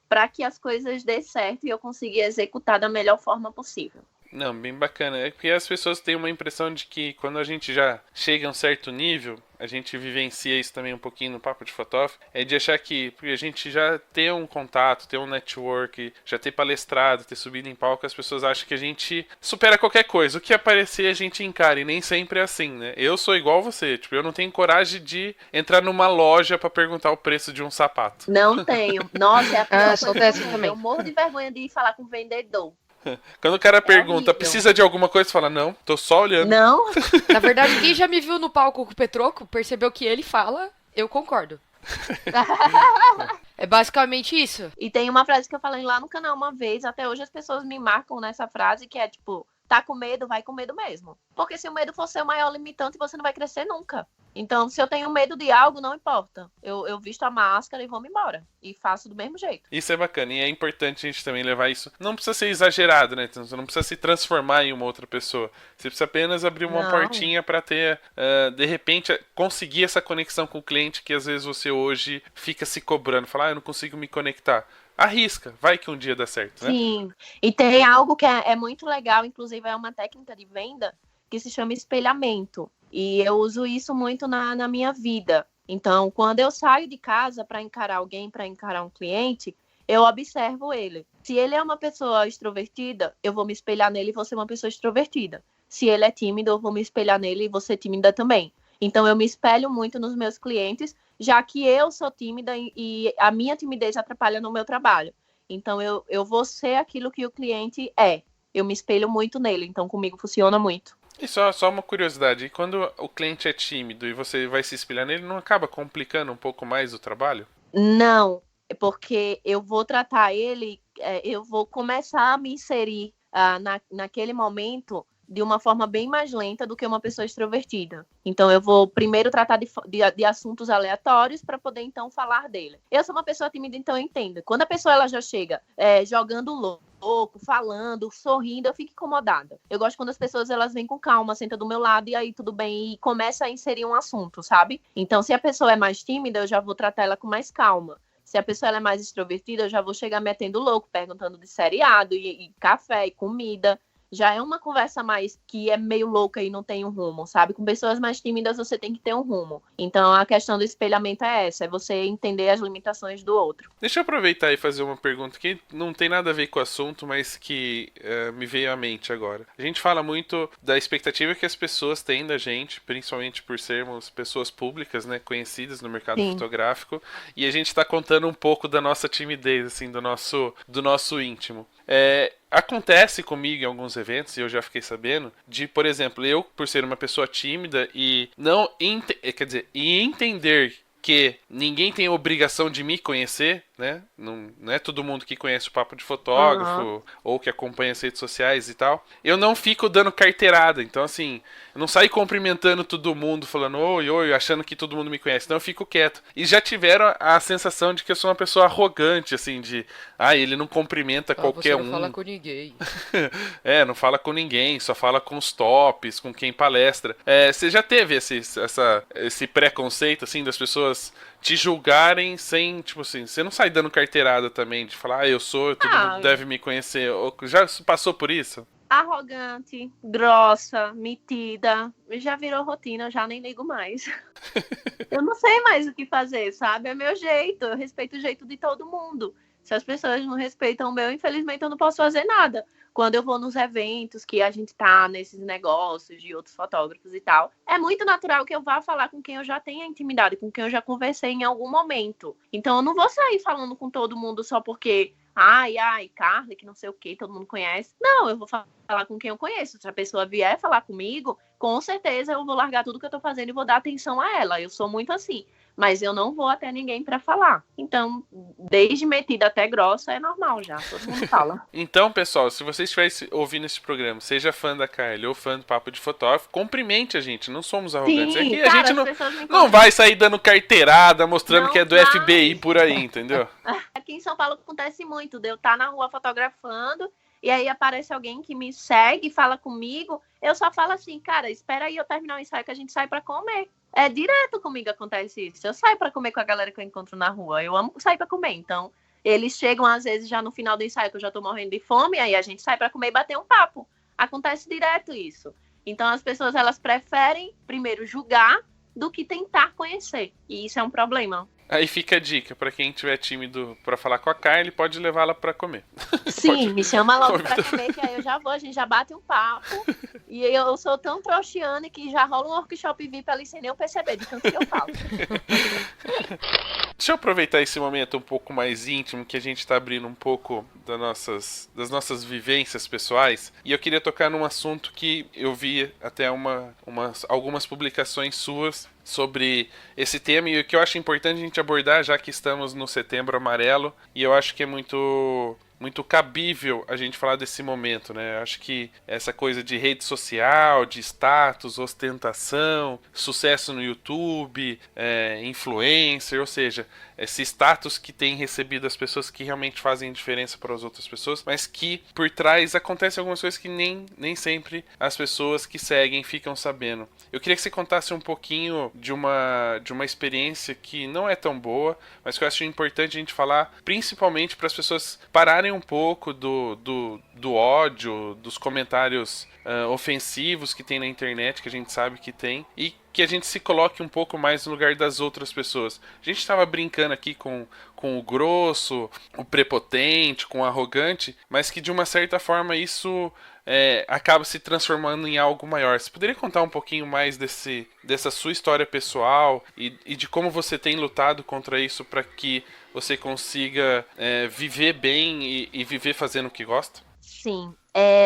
para que as coisas dê certo e eu consiga executar da melhor forma possível. Não, bem bacana. É porque as pessoas têm uma impressão de que quando a gente já chega a um certo nível, a gente vivencia isso também um pouquinho no Papo de Fotógrafo, é de achar que porque a gente já ter um contato, ter um network, já ter palestrado, ter subido em palco, as pessoas acham que a gente supera qualquer coisa. O que aparecer a gente encara, e nem sempre é assim, né? Eu sou igual você, tipo, eu não tenho coragem de entrar numa loja pra perguntar o preço de um sapato. Não tenho. Nossa, é a pior sou coisa dessa do mundo. também. Eu morro de vergonha de ir falar com o vendedor. Quando o cara pergunta, horrível. precisa de alguma coisa, você fala, não, tô só olhando. Não, Na verdade, quem já me viu no palco com o Petroco percebeu que ele fala, eu concordo. É basicamente isso. e tem uma frase que eu falei lá no canal uma vez, até hoje as pessoas me marcam nessa frase, que é tipo, tá com medo, vai com medo mesmo. Porque se o medo for seu maior limitante, você não vai crescer nunca. Então, se eu tenho medo de algo, não importa. Eu visto a máscara e vou-me embora. E faço do mesmo jeito. Isso é bacana, e é importante a gente também levar isso. Não precisa ser exagerado, né? Você não precisa se transformar em uma outra pessoa. Você precisa apenas abrir uma Não. portinha pra ter, de repente, conseguir essa conexão com o cliente que às vezes você hoje fica se cobrando. Falar, eu não consigo me conectar. Arrisca, vai que um dia dá certo, né? Sim. E tem algo que é muito legal, inclusive é uma técnica de venda, que se chama espelhamento. E eu uso isso muito na minha vida. Então, quando eu saio de casa para encarar alguém, para encarar um cliente, eu observo ele. Se ele é uma pessoa extrovertida, eu vou me espelhar nele e vou ser uma pessoa extrovertida. Se ele é tímido, eu vou me espelhar nele e vou ser tímida também. Então, eu me espelho muito nos meus clientes, já que eu sou tímida e a minha timidez atrapalha no meu trabalho. Então, eu vou ser aquilo que o cliente é. Eu me espelho muito nele, então comigo funciona muito. E só uma curiosidade, e quando o cliente é tímido e você vai se espelhar nele, não acaba complicando um pouco mais o trabalho? Não, porque eu vou tratar ele, eu vou começar a me inserir naquele momento de uma forma bem mais lenta do que uma pessoa extrovertida. Então, eu vou primeiro tratar de assuntos aleatórios para poder, então, falar dele. Eu sou uma pessoa tímida, então eu entendo. Quando a pessoa ela já chega jogando louco, falando, sorrindo, eu fico incomodada. Eu gosto quando as pessoas elas vêm com calma, sentam do meu lado e aí tudo bem, e começa a inserir um assunto, sabe? Então, se a pessoa é mais tímida, eu já vou tratar ela com mais calma. Se a pessoa ela é mais extrovertida, eu já vou chegar metendo louco, perguntando de seriado e café e comida. Já é uma conversa mais que é meio louca e não tem um rumo, sabe? Com pessoas mais tímidas você tem que ter um rumo. Então a questão do espelhamento é essa, é você entender as limitações do outro. Deixa eu aproveitar e fazer uma pergunta que não tem nada a ver com o assunto, mas que me veio à mente agora. A gente fala muito da expectativa que as pessoas têm da gente, principalmente por sermos pessoas públicas, né, conhecidas no mercado Sim. fotográfico, e a gente tá contando um pouco da nossa timidez, assim, do nosso íntimo. Acontece comigo em alguns eventos, e eu já fiquei sabendo, de, por exemplo, eu, por ser uma pessoa tímida e não e entender que ninguém tem obrigação de me conhecer, né? Não é todo mundo que conhece o Papo de Fotógrafo ou que acompanha as redes sociais e tal. Eu não fico dando carteirada. Então, assim, eu não saio cumprimentando todo mundo, falando oi, oi, achando que todo mundo me conhece. Então, eu fico quieto. E já tiveram a sensação de que eu sou uma pessoa arrogante, assim, de ele não cumprimenta qualquer você não um. fala com ninguém. Não fala com ninguém, só fala com os tops, com quem palestra. Você já teve esse preconceito, assim, das pessoas te julgarem sem, tipo assim, você não sai dando carteirada também, de falar, eu sou, todo mundo deve me conhecer. Já passou por isso? Arrogante, grossa, metida, já virou rotina, eu já nem ligo mais. Eu não sei mais o que fazer, sabe? É meu jeito, eu respeito o jeito de todo mundo. Se as pessoas não respeitam o meu, infelizmente eu não posso fazer nada. Quando eu vou nos eventos que a gente tá nesses negócios de outros fotógrafos e tal, é muito natural que eu vá falar com quem eu já tenha intimidade, com quem eu já conversei em algum momento. Então eu não vou sair falando com todo mundo só porque, ai, Carla, que não sei o que, todo mundo conhece. Não, eu vou falar com quem eu conheço. Se a pessoa vier falar comigo, com certeza eu vou largar tudo que eu tô fazendo e vou dar atenção a ela. Eu sou muito assim. Mas eu não vou até ninguém pra falar. Então, desde metida até grossa, é normal já. Todo mundo fala. Então, pessoal, se você estiver ouvindo esse programa, seja fã da Carly ou fã do Papo de Fotógrafo, cumprimente a gente, não somos arrogantes. Sim, Aqui cara, a gente não vai sair dando carteirada, mostrando Não que é do vai. FBI por aí, entendeu? Aqui em São Paulo acontece muito, de eu estar na rua fotografando, e aí aparece alguém que me segue, fala comigo, eu só falo assim, cara, espera aí eu terminar o ensaio que a gente sai pra comer. É direto comigo acontece isso. Eu saio pra comer com a galera que eu encontro na rua. Eu amo sair pra comer. Então, eles chegam às vezes já no final do ensaio que eu já tô morrendo de fome, aí a gente sai pra comer e bater um papo. Acontece direto isso. Então, as pessoas, elas preferem primeiro julgar do que tentar conhecer. E isso é um problema. Aí fica a dica, pra quem tiver tímido pra falar com a Carly, pode levá-la pra comer. Sim, me chama logo pra comer, que aí eu já vou, a gente já bate um papo. E eu sou tão trouxiana que já rola um workshop VIP ali sem nem eu perceber de tanto que eu falo. Deixa eu aproveitar esse momento um pouco mais íntimo, que a gente tá abrindo um pouco das nossas vivências pessoais. E eu queria tocar num assunto que eu vi até algumas publicações suas sobre esse tema, e o que eu acho importante a gente abordar, já que estamos no Setembro Amarelo, e eu acho que é muito cabível a gente falar desse momento, né? Eu acho que essa coisa de rede social, de status, ostentação, sucesso no YouTube, influencer, ou seja, esse status que tem recebido as pessoas que realmente fazem diferença para as outras pessoas, mas que por trás acontecem algumas coisas que nem sempre as pessoas que seguem ficam sabendo. Eu queria que você contasse um pouquinho de uma experiência que não é tão boa, mas que eu acho importante a gente falar, principalmente para as pessoas pararem um pouco do ódio, dos comentários ofensivos que tem na internet, que a gente sabe que tem, e que a gente se coloque um pouco mais no lugar das outras pessoas. A gente estava brincando aqui com o grosso, o prepotente, com o arrogante, mas que de uma certa forma isso acaba se transformando em algo maior. Você poderia contar um pouquinho mais dessa sua história pessoal e de como você tem lutado contra isso para que você consiga viver bem e viver fazendo o que gosta? Sim.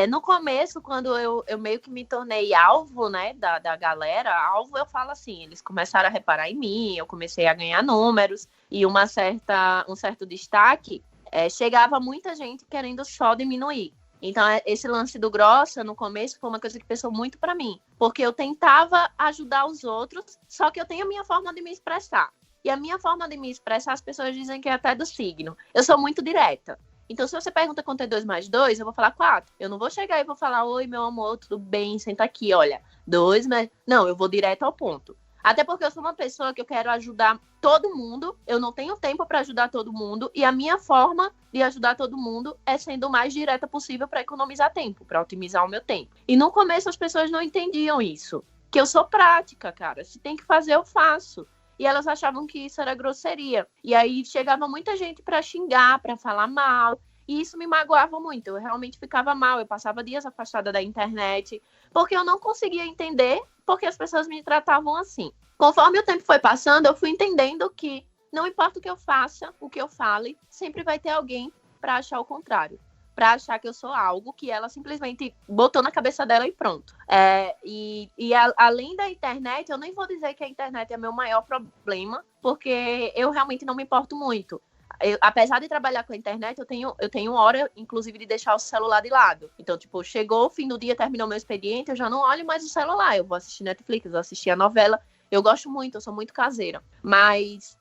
No começo, quando eu meio que me tornei alvo, né, da galera, alvo eu falo assim, eles começaram a reparar em mim, eu comecei a ganhar números e um certo destaque, chegava muita gente querendo só diminuir. Então, esse lance do grossa, no começo, foi uma coisa que pesou muito pra mim. Porque eu tentava ajudar os outros, só que eu tenho a minha forma de me expressar. E a minha forma de me expressar, as pessoas dizem que é até do signo. Eu sou muito direta. Então, se você pergunta quanto é 2 mais 2, eu vou falar 4. Eu não vou chegar e vou falar, oi, meu amor, tudo bem, senta aqui, olha. 2 mais... Não, eu vou direto ao ponto. Até porque eu sou uma pessoa que eu quero ajudar todo mundo, eu não tenho tempo para ajudar todo mundo, e a minha forma de ajudar todo mundo é sendo o mais direta possível para economizar tempo, para otimizar o meu tempo. E no começo as pessoas não entendiam isso, que eu sou prática, cara, se tem que fazer, eu faço. E elas achavam que isso era grosseria. E aí chegava muita gente para xingar, para falar mal, e isso me magoava muito, eu realmente ficava mal, eu passava dias afastada da internet, porque eu não conseguia entender porque as pessoas me tratavam assim. Conforme o tempo foi passando, eu fui entendendo que não importa o que eu faça, o que eu fale, sempre vai ter alguém para achar o contrário. Para achar que eu sou algo que ela simplesmente botou na cabeça dela e pronto. Além da internet, eu nem vou dizer que a internet é meu maior problema, porque eu realmente não me importo muito. Apesar de trabalhar com a internet, eu tenho hora, inclusive, de deixar o celular de lado. Então, tipo, chegou o fim do dia, terminou meu expediente, eu já não olho mais o celular. Eu vou assistir Netflix, eu vou assistir a novela. Eu gosto muito, eu sou muito caseira. Mas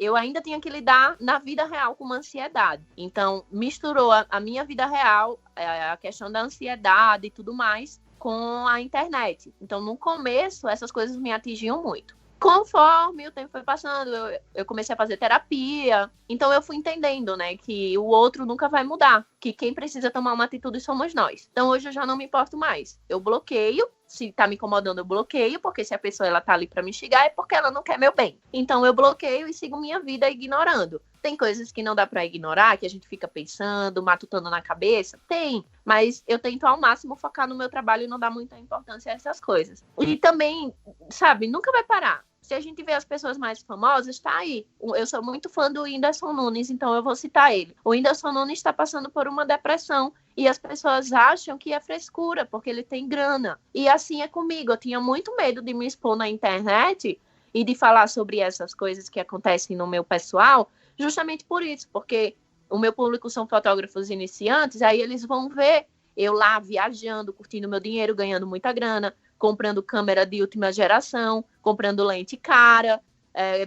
eu ainda tinha que lidar na vida real com uma ansiedade. Então, misturou a minha vida real, a questão da ansiedade e tudo mais, com a internet. Então, no começo, essas coisas me atingiam muito. Conforme o tempo foi passando, eu comecei a fazer terapia. Então eu fui entendendo, né, que o outro nunca vai mudar. que quem precisa tomar uma atitude somos nós. Então hoje eu já não me importo mais. Eu bloqueio, se tá me incomodando eu bloqueio, porque se a pessoa ela tá ali para me xingar é porque ela não quer meu bem. Então eu bloqueio e sigo minha vida ignorando. Tem coisas que não dá para ignorar, que a gente fica pensando, matutando na cabeça? Tem, mas eu tento ao máximo focar no meu trabalho e não dar muita importância a essas coisas. E também, sabe, nunca vai parar. Se a gente vê as pessoas mais famosas, tá aí. Eu sou muito fã do Whindersson Nunes, então eu vou citar ele. O Whindersson Nunes está passando por uma depressão e as pessoas acham que é frescura, porque ele tem grana. E assim é comigo. Eu tinha muito medo de me expor na internet e de falar sobre essas coisas que acontecem no meu pessoal, justamente por isso, porque o meu público são fotógrafos iniciantes, aí eles vão ver eu lá viajando, curtindo meu dinheiro, ganhando muita grana, comprando câmera de última geração, comprando lente cara,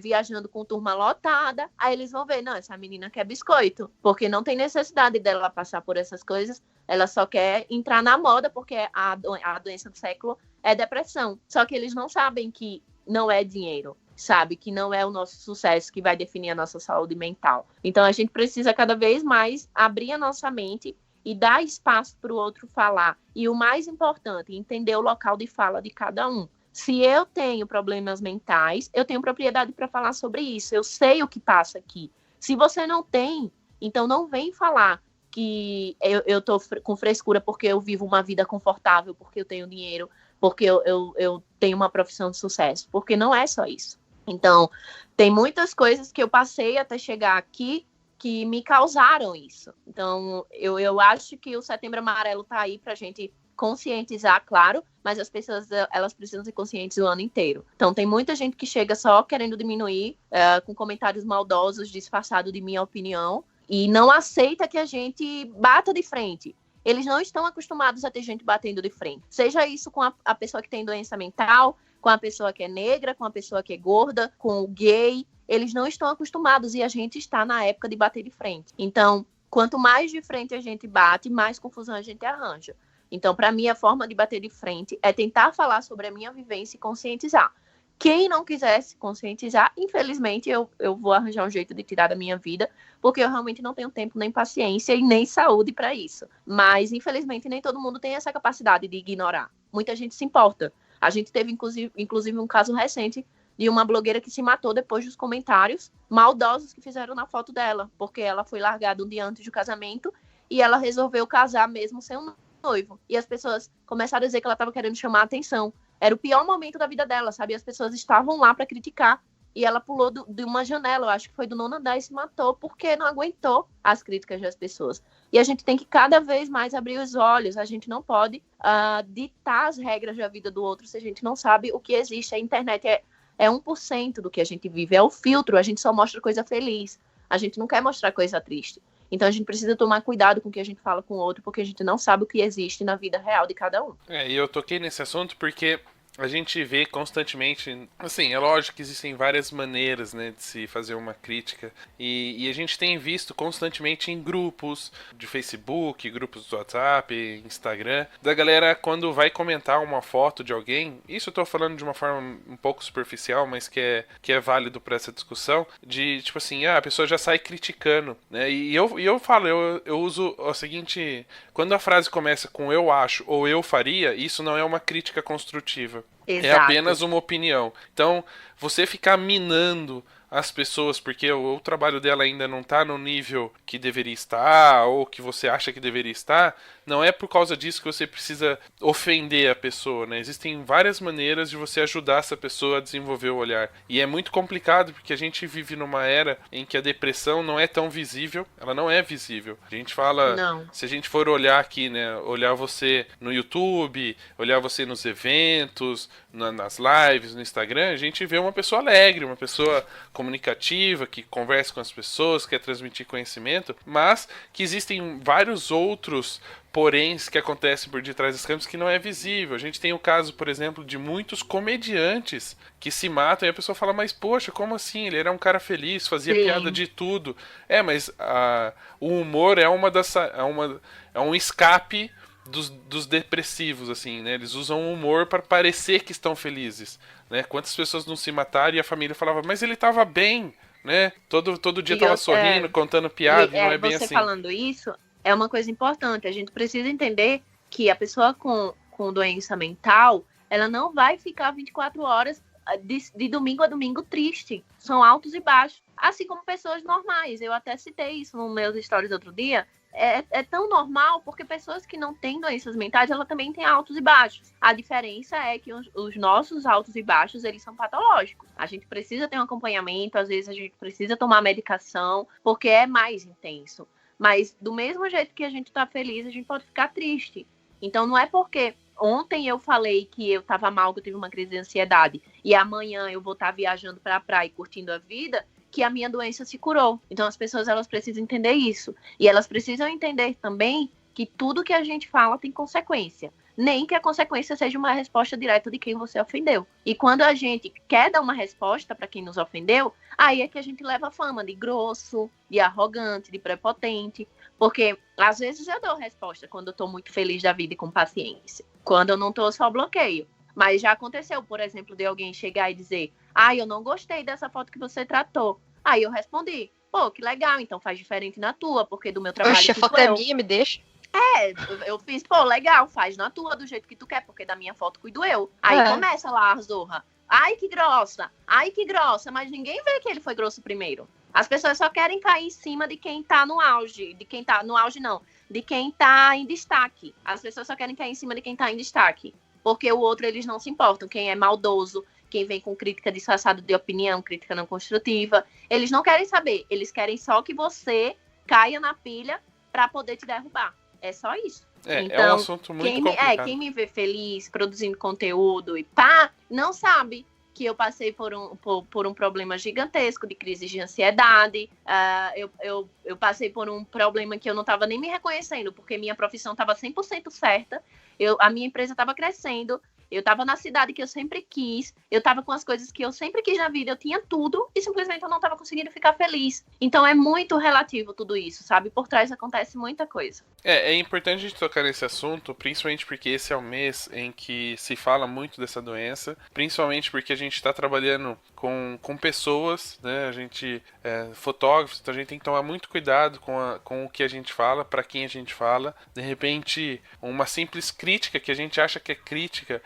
viajando com turma lotada. Aí eles vão ver, não, essa menina quer biscoito, porque não tem necessidade dela passar por essas coisas, ela só quer entrar na moda, porque a doença do século é depressão. Só que eles não sabem que não é dinheiro, sabe? Que não é o nosso sucesso que vai definir a nossa saúde mental. Então a gente precisa cada vez mais abrir a nossa mente e dar espaço para o outro falar. E o mais importante, entender o local de fala de cada um. Se eu tenho problemas mentais, eu tenho propriedade para falar sobre isso. Eu sei o que passa aqui. Se você não tem, então não vem falar que eu tô com frescura porque eu vivo uma vida confortável, porque eu tenho dinheiro, porque eu tenho uma profissão de sucesso. Porque não é só isso. Então, tem muitas coisas que eu passei até chegar aqui que me causaram isso. Então, eu acho que o Setembro Amarelo tá aí pra gente conscientizar, claro, mas as pessoas, elas precisam ser conscientes o ano inteiro. Então, tem muita gente que chega só querendo diminuir, com comentários maldosos, disfarçado de minha opinião, e não aceita que a gente bata de frente. Eles não estão acostumados a ter gente batendo de frente. Seja isso com a pessoa que tem doença mental, com a pessoa que é negra, com a pessoa que é gorda, com o gay. Eles não estão acostumados e a gente está na época de bater de frente. Então, quanto mais de frente a gente bate, mais confusão a gente arranja. Então, para mim, a forma de bater de frente é tentar falar sobre a minha vivência e conscientizar. Quem não quiser se conscientizar, infelizmente, eu vou arranjar um jeito de tirar da minha vida, porque eu realmente não tenho tempo, nem paciência e nem saúde para isso. Mas, infelizmente, nem todo mundo tem essa capacidade de ignorar. Muita gente se importa. A gente teve, inclusive um caso recente de uma blogueira que se matou depois dos comentários maldosos que fizeram na foto dela, porque ela foi largada um dia antes do casamento e ela resolveu casar mesmo sem um noivo. E as pessoas começaram a dizer que ela estava querendo chamar a atenção. Era o pior momento da vida dela, sabe? As pessoas estavam lá para criticar e ela pulou de uma janela, eu acho que foi do 9º andar, e se matou porque não aguentou as críticas das pessoas. E a gente tem que cada vez mais abrir os olhos. A gente não pode ditar as regras da vida do outro se a gente não sabe o que existe. A internet é 1% do que a gente vive, é o filtro, a gente só mostra coisa feliz, a gente não quer mostrar coisa triste. Então a gente precisa tomar cuidado com o que a gente fala com o outro, porque a gente não sabe o que existe na vida real de cada um. E eu toquei nesse assunto porque a gente vê constantemente, assim, é lógico que existem várias maneiras, né, de se fazer uma crítica, e a gente tem visto constantemente em grupos de Facebook, grupos do WhatsApp, Instagram, da galera quando vai comentar uma foto de alguém, isso eu tô falando de uma forma um pouco superficial, mas que é válido para essa discussão, de tipo assim, a pessoa já sai criticando, né, e eu falo, eu uso o seguinte, quando a frase começa com eu acho ou eu faria, isso não é uma crítica construtiva. Exato. É apenas uma opinião. Então, você ficar minando as pessoas porque o trabalho dela ainda não está no nível que deveria estar ou que você acha que deveria estar, não é por causa disso que você precisa ofender a pessoa, né? Existem várias maneiras de você ajudar essa pessoa a desenvolver o olhar. E é muito complicado porque a gente vive numa era em que a depressão não é tão visível, ela não é visível. A gente fala, não. Se a gente for olhar aqui, né, olhar você no YouTube, olhar você nos eventos, nas lives, no Instagram, a gente vê uma pessoa alegre, uma pessoa comunicativa, que conversa com as pessoas, quer transmitir conhecimento, mas que existem vários outros poréns que acontecem por detrás das câmeras que não é visível. A gente tem o caso, por exemplo, de muitos comediantes que se matam e a pessoa fala, mas poxa, como assim? Ele era um cara feliz, fazia piada de tudo. Mas o humor é um escape dos depressivos, assim, né? Eles usam o humor para parecer que estão felizes, né? Quantas pessoas não se mataram e a família falava, mas ele estava bem, né? Todo dia estava sorrindo, contando piada, e não é bem assim. Você falando isso, é uma coisa importante. A gente precisa entender que a pessoa com doença mental, ela não vai ficar 24 horas de domingo a domingo triste. São altos e baixos. Assim como pessoas normais. Eu até citei isso nos meus stories outro dia. É tão normal porque pessoas que não têm doenças mentais, ela também tem altos e baixos. A diferença é que os nossos altos e baixos, eles são patológicos. A gente precisa ter um acompanhamento, às vezes a gente precisa tomar medicação, porque é mais intenso. Mas do mesmo jeito que a gente tá feliz, a gente pode ficar triste. Então não é porque ontem eu falei que eu tava mal, que eu tive uma crise de ansiedade, e amanhã eu vou estar viajando pra praia e curtindo a vida, que a minha doença se curou. Então as pessoas, elas precisam entender isso. E elas precisam entender também que tudo que a gente fala tem consequência. Nem que a consequência seja uma resposta direta de quem você ofendeu. E quando a gente quer dar uma resposta para quem nos ofendeu, aí é que a gente leva a fama de grosso, de arrogante, de prepotente. Porque às vezes eu dou resposta quando eu tô muito feliz da vida e com paciência. Quando eu não tô, eu só bloqueio. Mas já aconteceu, por exemplo, de alguém chegar e dizer: eu não gostei dessa foto que você tratou. Aí eu respondi: pô, que legal, então faz diferente na tua, porque do meu trabalho... Oxe, a foto é minha, me deixa. Eu fiz, pô, legal, faz na tua, do jeito que tu quer, porque da minha foto cuido eu. Aí começa lá a zorra. Ai, que grossa, mas ninguém vê que ele foi grosso primeiro. As pessoas só querem cair em cima de quem tá no auge, de quem tá em destaque. As pessoas só querem cair em cima de quem tá em destaque. Porque o outro, eles não se importam. Quem é maldoso, quem vem com crítica disfarçada de opinião, crítica não construtiva, eles não querem saber. Eles querem só que você caia na pilha para poder te derrubar. É só isso. Então, é um assunto muito complicado. Quem me vê feliz, produzindo conteúdo e pá, não sabe que eu passei por um problema gigantesco de crise de ansiedade. Eu passei por um problema que eu não estava nem me reconhecendo, porque minha profissão estava 100% certa. A minha empresa estava crescendo. Eu estava na cidade que eu sempre quis, eu estava com as coisas que eu sempre quis na vida, eu tinha tudo e simplesmente eu não estava conseguindo ficar feliz. Então é muito relativo tudo isso, sabe? Por trás acontece muita coisa. É importante a gente tocar nesse assunto, principalmente porque esse é o mês em que se fala muito dessa doença, principalmente porque a gente está trabalhando com pessoas, né? A gente é fotógrafo, então a gente tem que tomar muito cuidado com o que a gente fala, para quem a gente fala. De repente, uma simples crítica que a gente acha que é crítica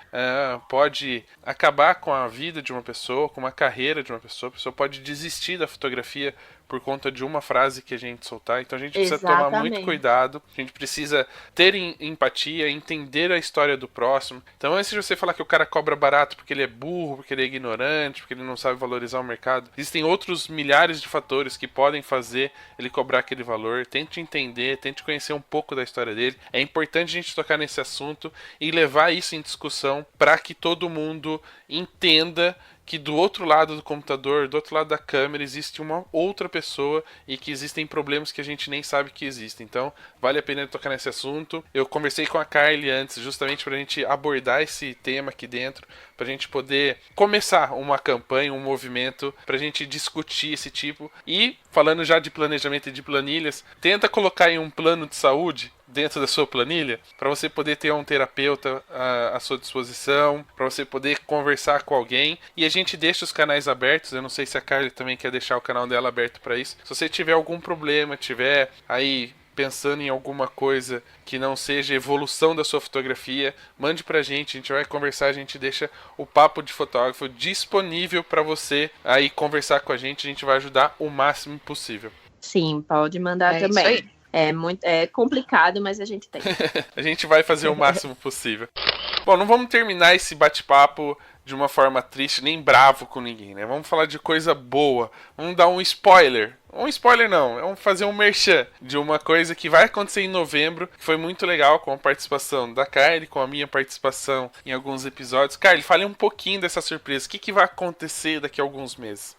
pode acabar com a vida de uma pessoa, com uma carreira de uma pessoa. A pessoa pode desistir da fotografia por conta de uma frase que a gente soltar. Então a gente precisa tomar muito cuidado. A gente precisa ter empatia, entender a história do próximo. Então antes de você falar que o cara cobra barato porque ele é burro, porque ele é ignorante, porque ele não sabe valorizar o mercado, existem outros milhares de fatores que podem fazer ele cobrar aquele valor. Tente entender, tente conhecer um pouco da história dele. É importante a gente tocar nesse assunto e levar isso em discussão para que todo mundo entenda que do outro lado do computador, do outro lado da câmera, existe uma outra pessoa e que existem problemas que a gente nem sabe que existem. Então, vale a pena tocar nesse assunto. Eu conversei com a Carly antes, justamente para a gente abordar esse tema aqui dentro, para a gente poder começar uma campanha, um movimento, para a gente discutir esse tipo. E, falando já de planejamento e de planilhas, tenta colocar em um plano de saúde dentro da sua planilha, para você poder ter um terapeuta à sua disposição, para você poder conversar com alguém, e a gente deixa os canais abertos. Eu não sei se a Carly também quer deixar o canal dela aberto para isso. Se você tiver algum problema, tiver aí pensando em alguma coisa que não seja evolução da sua fotografia, mande pra gente, a gente vai conversar, a gente deixa o Papo de Fotógrafo disponível para você aí conversar com a gente vai ajudar o máximo possível. Sim, pode mandar também. É complicado, mas a gente tem. A gente vai fazer o máximo possível. Bom, não vamos terminar esse bate-papo de uma forma triste, nem bravo com ninguém, né? Vamos falar de coisa boa. Vamos dar um spoiler. Um spoiler não, vamos fazer um merchan de uma coisa que vai acontecer em novembro, que foi muito legal, com a participação da Carly, com a minha participação em alguns episódios. Carly, fale um pouquinho dessa surpresa. O que vai acontecer daqui a alguns meses?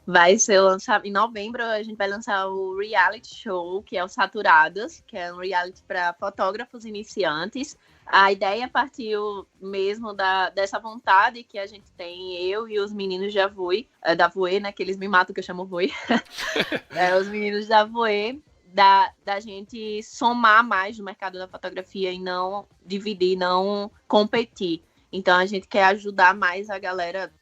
Vai ser lançado em novembro. A gente vai lançar o reality show, que é o Saturadas, que é um reality para fotógrafos iniciantes. A ideia partiu mesmo dessa vontade que a gente tem, eu e os meninos da Voe, né, que eles me matam que eu chamo Voe. Os meninos da Voe, da gente somar mais no mercado da fotografia e não dividir, não competir. Então a gente quer ajudar mais a galera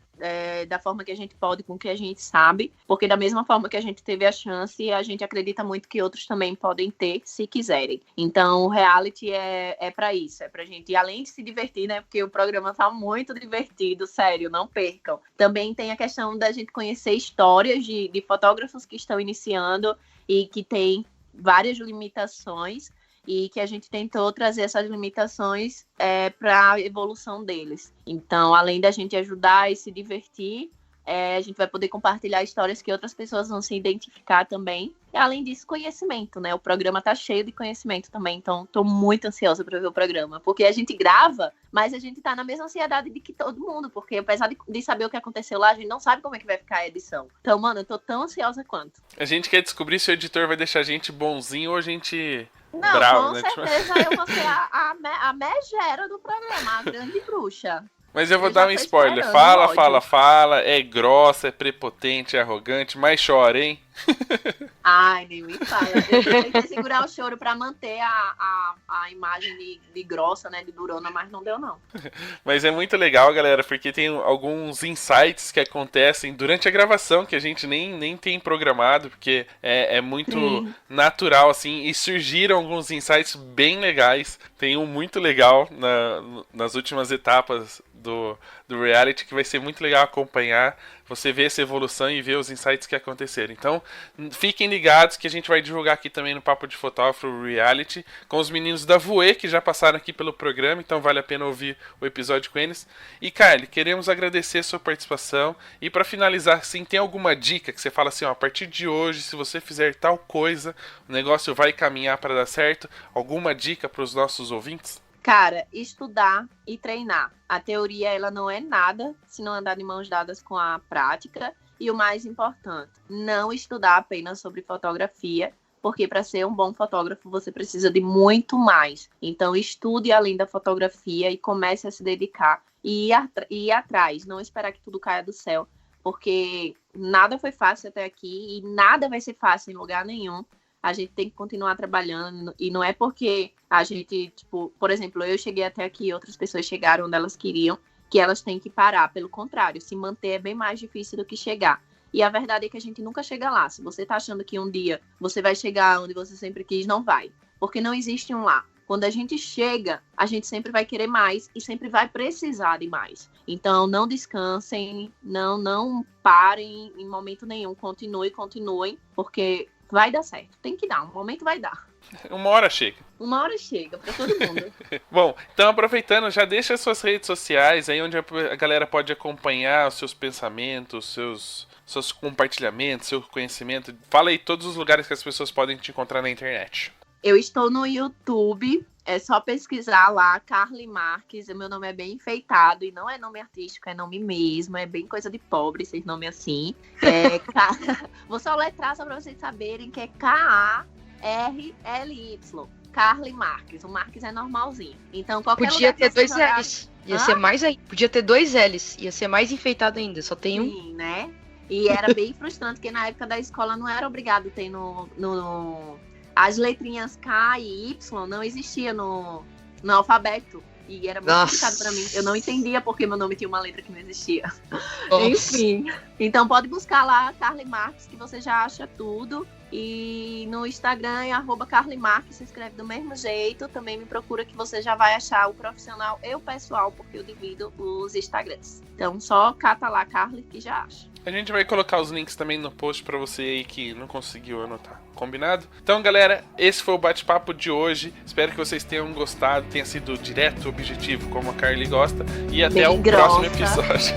da forma que a gente pode, com o que a gente sabe, porque da mesma forma que a gente teve a chance, a gente acredita muito que outros também podem ter, se quiserem. Então, o reality é para isso, é pra gente, além de se divertir, né, porque o programa tá muito divertido, sério, não percam. Também tem a questão da gente conhecer histórias de fotógrafos que estão iniciando e que têm várias limitações, e que a gente tentou trazer essas limitações para a evolução deles. Então, além da gente ajudar e se divertir, a gente vai poder compartilhar histórias que outras pessoas vão se identificar também. E, além disso, conhecimento, né? O programa tá cheio de conhecimento também, então estou muito ansiosa para ver o programa, porque a gente grava, mas a gente tá na mesma ansiedade de que todo mundo, porque apesar de saber o que aconteceu lá, a gente não sabe como é que vai ficar a edição. Então, mano, eu tô tão ansiosa quanto. A gente quer descobrir se o editor vai deixar a gente bonzinho ou a gente... Não, bravo, com né? certeza eu vou ser a megera do programa, a grande bruxa. Mas eu vou Eu dar já um tô spoiler. esperando, Fala, é grossa, é prepotente, é arrogante, mas chora, hein? Ai, nem me fala. Eu tentei segurar o choro pra manter a imagem de grossa, né, de durona, mas não deu, não. Mas é muito legal, galera, porque tem alguns insights que acontecem durante a gravação que a gente nem tem programado, porque é muito natural, assim, e surgiram alguns insights bem legais. Tem um muito legal nas últimas etapas do reality, que vai ser muito legal acompanhar, você ver essa evolução e ver os insights que aconteceram. Então, fiquem ligados que a gente vai divulgar aqui também no Papo de Fotógrafo o reality, com os meninos da Voe, que já passaram aqui pelo programa, então vale a pena ouvir o episódio com eles. E, Kylie, queremos agradecer a sua participação, e para finalizar, assim, tem alguma dica que você fala assim, ó, a partir de hoje, se você fizer tal coisa, o negócio vai caminhar para dar certo? Alguma dica para os nossos ouvintes? Cara, estudar e treinar. A teoria, ela não é nada se não andar de mãos dadas com a prática. E o mais importante, não estudar apenas sobre fotografia, porque para ser um bom fotógrafo você precisa de muito mais. Então, estude além da fotografia e comece a se dedicar e ir atrás. Não esperar que tudo caia do céu, porque nada foi fácil até aqui e nada vai ser fácil em lugar nenhum. A gente tem que continuar trabalhando, e não é porque a gente, tipo, por exemplo, eu cheguei até aqui, outras pessoas chegaram onde elas queriam, que elas têm que parar. Pelo contrário, se manter é bem mais difícil do que chegar. E a verdade é que a gente nunca chega lá. Se você tá achando que um dia você vai chegar onde você sempre quis, não vai. Porque não existe um lá. Quando a gente chega, a gente sempre vai querer mais e sempre vai precisar de mais. Então, não descansem, não parem em momento nenhum. Continuem, porque... vai dar certo, tem que dar, um momento vai dar. Uma hora chega. Uma hora chega pra todo mundo. Bom, então aproveitando, já deixa as suas redes sociais aí onde a galera pode acompanhar os seus pensamentos, seus compartilhamentos, seu conhecimento. Fala aí todos os lugares que as pessoas podem te encontrar na internet. Eu estou no YouTube, é só pesquisar lá, Carly Marques, o meu nome é bem enfeitado e não é nome artístico, é nome mesmo, é bem coisa de pobre, esses nomes assim. Vou só letrar só pra vocês saberem que é K-A-R-L-Y, Carly Marques, o Marques é normalzinho. Então, qualquer Podia lugar ter que você 2 jogar... L's, ia ser mais aí. Podia ter 2 L's, ia ser mais enfeitado ainda, só tem um. Sim, né? E era bem frustrante, porque na época da escola não era obrigado ter as letrinhas K e Y não existia no alfabeto. E era muito complicado pra mim. Eu não entendia porque meu nome tinha uma letra que não existia. Nossa. Enfim. Então pode buscar lá, Carly Marques, que você já acha tudo. E no Instagram é @Carly Marques, se escreve do mesmo jeito. Também me procura que você já vai achar o profissional e o pessoal, porque eu divido os Instagrams. Então só cata lá, Carly, que já acha. A gente vai colocar os links também no post pra você aí que não conseguiu anotar. Combinado? Então, galera, esse foi o bate-papo de hoje. Espero que vocês tenham gostado, tenha sido direto, objetivo, como a Carly gosta. E até o próximo episódio.